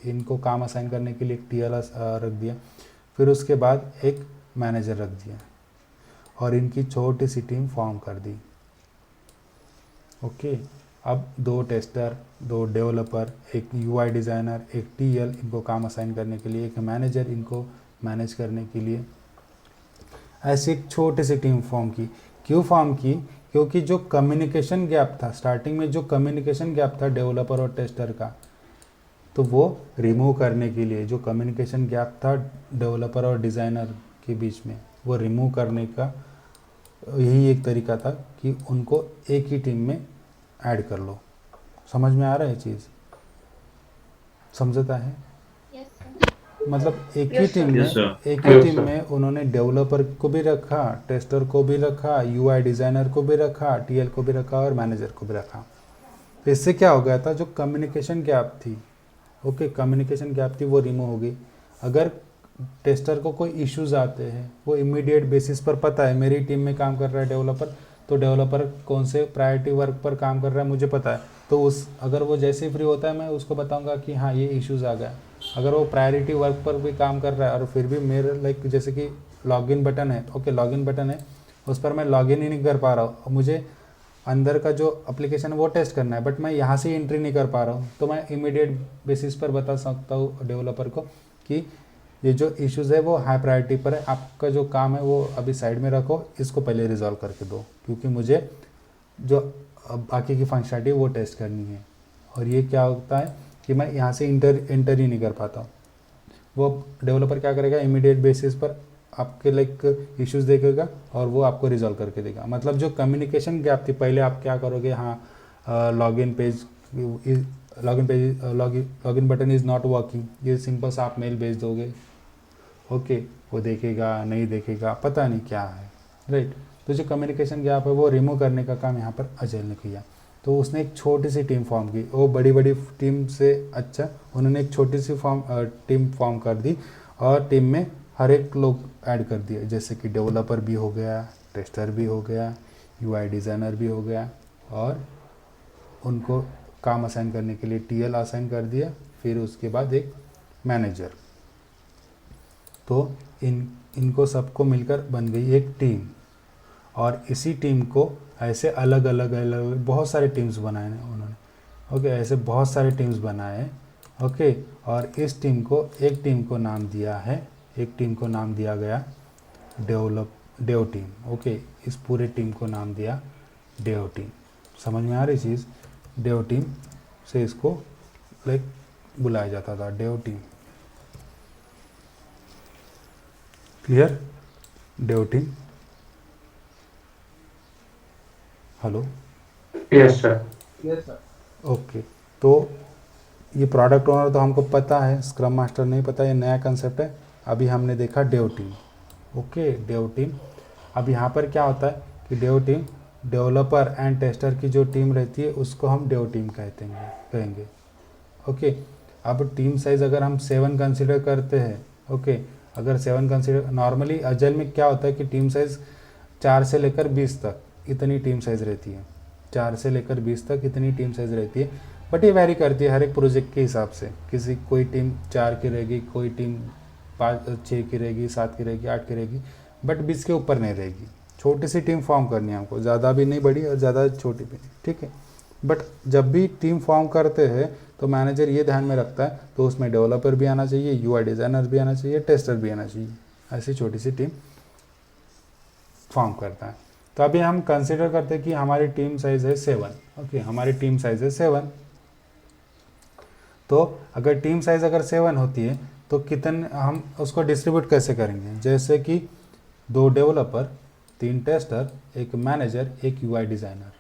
इनको काम असाइन करने के लिए एक TL रख दिया। फिर उसके बाद एक मैनेजर रख दिया और इनकी छोटी सी टीम फॉर्म कर दी, ओके। अब 2 टेस्टर, 2 डेवलपर, एक UI डिज़ाइनर, एक TL, इनको काम असाइन करने के लिए, एक मैनेजर इनको मैनेज करने के लिए, ऐसी एक छोटी सी टीम फॉर्म की। क्यों फॉर्म की, क्योंकि जो कम्युनिकेशन गैप था स्टार्टिंग में, जो कम्युनिकेशन गैप था डेवलपर और टेस्टर का, तो वो रिमूव करने के लिए, जो कम्युनिकेशन गैप था डेवलपर और डिज़ाइनर के बीच में, वो रिमूव करने का यही एक तरीका था कि उनको एक ही टीम में ऐड कर लो। समझ में आ रहा है चीज़, समझता है? मतलब एक ही Yes, टीम sir. में Yes, sir. एक ही Yes, टीम sir. में उन्होंने डेवलपर को भी रखा, टेस्टर को भी रखा, यूआई डिज़ाइनर को भी रखा, टीएल को भी रखा और मैनेजर को भी रखा। तो इससे क्या हो गया था, जो कम्युनिकेशन गैप थी, ओके, कम्युनिकेशन गैप थी वो रिमूव हो गई। अगर टेस्टर को कोई इश्यूज आते हैं, वो इमीडिएट बेसिस पर पता है मेरी टीम में काम कर रहा है डेवलपर, तो डेवलपर कौन से प्रायोरिटी वर्क पर काम कर रहा है मुझे पता है, तो उस अगर वो जैसे ही फ्री होता है मैं उसको बताऊंगा कि हाँ ये इश्यूज आ गया। अगर वो प्रायोरिटी वर्क पर भी काम कर रहा है और फिर भी मेरे लाइक जैसे कि लॉगिन बटन है, ओके लॉगिन बटन है, उस पर मैं लॉगिन ही नहीं कर पा रहा हूँ, मुझे अंदर का जो एप्लीकेशन है वो टेस्ट करना है, बट मैं यहाँ से एंट्री नहीं कर पा रहा हूँ, तो मैं इमीडिएट बेसिस पर बता सकता हूँ डेवलपर को कि ये जो इश्यूज़ है वो हाई प्रायोरिटी पर है, आपका जो काम है वो अभी साइड में रखो, इसको पहले रिजॉल्व करके दो, क्योंकि मुझे जो बाकी की फंक्शनलिटी वो टेस्ट करनी है। और ये क्या होता है कि मैं यहाँ से एंटर ही नहीं कर पाता हूँ। वो डेवलपर क्या करेगा, इमीडिएट बेसिस पर आपके लाइक इश्यूज़ देखेगा और वो आपको रिजॉल्व करके देगा। मतलब जो कम्युनिकेशन गैप थी, पहले आप क्या करोगे, हाँ login button is not working, ये सिंपल सा आप मेल भेज दोगे, ओके वो देखेगा नहीं देखेगा पता नहीं क्या है, राइट। तो जो कम्युनिकेशन गैप है वो रिमूव करने का काम यहाँ पर अजय ने किया। तो उसने एक छोटी सी टीम फॉर्म की, वो बड़ी बड़ी टीम से अच्छा उन्होंने एक छोटी सी टीम फॉर्म कर दी और टीम में हर एक लोग ऐड कर दिए, जैसे कि डेवलपर भी हो गया, टेस्टर भी हो गया, यूआई डिज़ाइनर भी हो गया, और उनको काम असाइन करने के लिए टीएल असाइन कर दिया, फिर उसके बाद एक मैनेजर। तो इनको सबको मिलकर बन गई एक टीम, और इसी टीम को ऐसे अलग अलग बहुत सारे टीम्स बनाए उन्होंने, ओके ऐसे बहुत सारे टीम्स बनाए, ओके। और इस टीम को एक टीम को नाम दिया है, एक टीम को नाम दिया गया डेव टीम, ओके। इस पूरे टीम को नाम दिया डेव टीम। समझ में आ रही चीज़, डेव टीम से इसको लाइक बुलाया जाता था, Dave team. Clear, Dave team. Hello, Yes, sir. Okay. तो ये प्रोडक्ट ओनर तो हमको पता है, स्क्रम मास्टर नहीं पता, ये नया कंसेप्ट है। अभी हमने देखा Dave team, okay Dave team. अब यहाँ पर क्या होता है कि Dave team developer and tester की जो टीम रहती है उसको हम डेव टीम कहेंगे, ओके। अब टीम साइज़ अगर हम 7 कंसिडर करते हैं, ओके, अगर 7 कंसिडर, नॉर्मली अजल में क्या होता है कि टीम साइज़ 4 से लेकर 20 तक इतनी टीम साइज़ रहती है, 4 से लेकर 20 तक इतनी टीम साइज़ रहती है, बट ये वैरी करती है हर एक प्रोजेक्ट के हिसाब से। कोई टीम 4 की रहेगी, कोई टीम 6 की रहेगी, 7 की रहेगी, 8 की रहेगी, बट 20 के ऊपर नहीं रहेगी। छोटी सी टीम फॉर्म करनी है हमको, ज़्यादा भी नहीं बड़ी और ज़्यादा छोटी भी नहीं, ठीक है। बट जब भी टीम फॉर्म करते हैं तो मैनेजर ये ध्यान में रखता है, तो उसमें डेवलपर भी आना चाहिए, यूआई डिज़ाइनर भी आना चाहिए, टेस्टर भी आना चाहिए, ऐसी छोटी सी टीम फॉर्म करता है। तो अभी हम कंसिडर करते हैं कि हमारी टीम साइज़ है 7, ओके, हमारी टीम साइज़ है 7। तो अगर टीम साइज़ अगर 7 होती है तो कितने हम उसको डिस्ट्रीब्यूट कैसे करेंगे, जैसे कि 2 डेवलपर, 3 टेस्टर, एक मैनेजर, एक UI designer,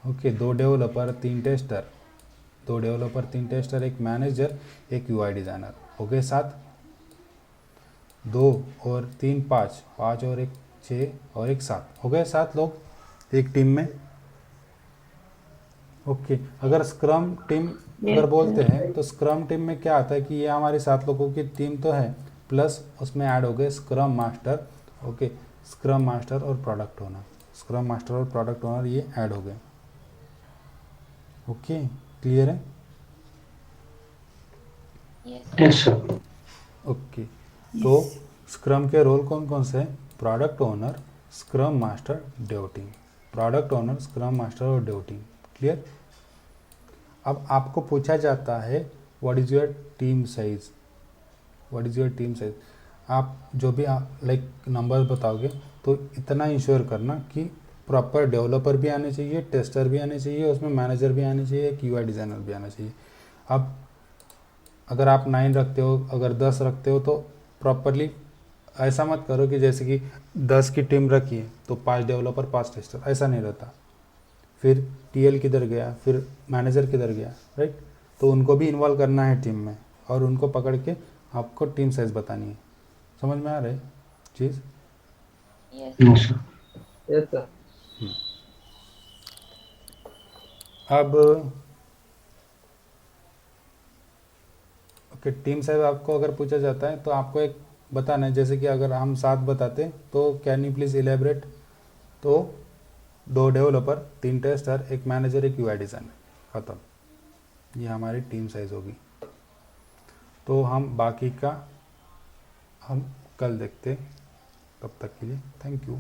okay. 2 developer, 3 tester, 2 developer, 3 tester, एक मैनेजर, एक यूआई डिज़ाइनर, हो गए 7। 2 और 3 5, 5 और 1 6 और 1 7, हो गए 7 लोग एक टीम में, ओके। अगर स्क्रम टीम अगर बोलते हैं तो स्क्रम टीम में क्या आता है कि ये हमारी 7 लोगों की टीम तो है, प्लस उसमें ऐड हो गए scrum master, okay, scrum master और प्रोडक्ट ओनर, स्क्रम मास्टर और प्रोडक्ट ओनर ये ऐड हो गए, ओके। क्लियर है, Yes, sir. ओके। तो स्क्रम के रोल कौन कौन से हैं, product owner, scrum master, Dave team, product owner, scrum master और डेव टीम। क्लियर। अब आपको पूछा जाता है what is your team size, what is your team size. आप जो भी लाइक नंबर बताओगे तो इतना इंश्योर करना कि प्रॉपर डेवलपर भी आने चाहिए, टेस्टर भी आने चाहिए, उसमें मैनेजर भी आने चाहिए, एक यूआई डिज़ाइनर भी आना चाहिए। अब अगर आप 9 रखते हो, अगर 10 रखते हो तो प्रॉपरली ऐसा मत करो कि जैसे कि 10 की टीम रखी है तो 5 डेवलपर 5 टेस्टर, ऐसा नहीं रहता। फिर टीएल किधर गया, फिर मैनेजर किधर गया, राइट। तो उनको भी इन्वॉल्व करना है टीम में और उनको पकड़ के आपको टीम साइज बतानी है। समझ में आ रहा है चीज़? No sir. Yes sir. अब ओके, टीम साइज आपको अगर पूछा जाता है तो आपको एक बताना है, जैसे कि अगर हम 7 बताते तो कैन यू प्लीज़ इलेबरेट, तो 2 developer, 3 tester, 1 manager, 1 UI designer, ख़त्म। ये हमारी टीम साइज़ होगी। तो हम बाकी का हम कल देखते, तब तक के लिए थैंक यू।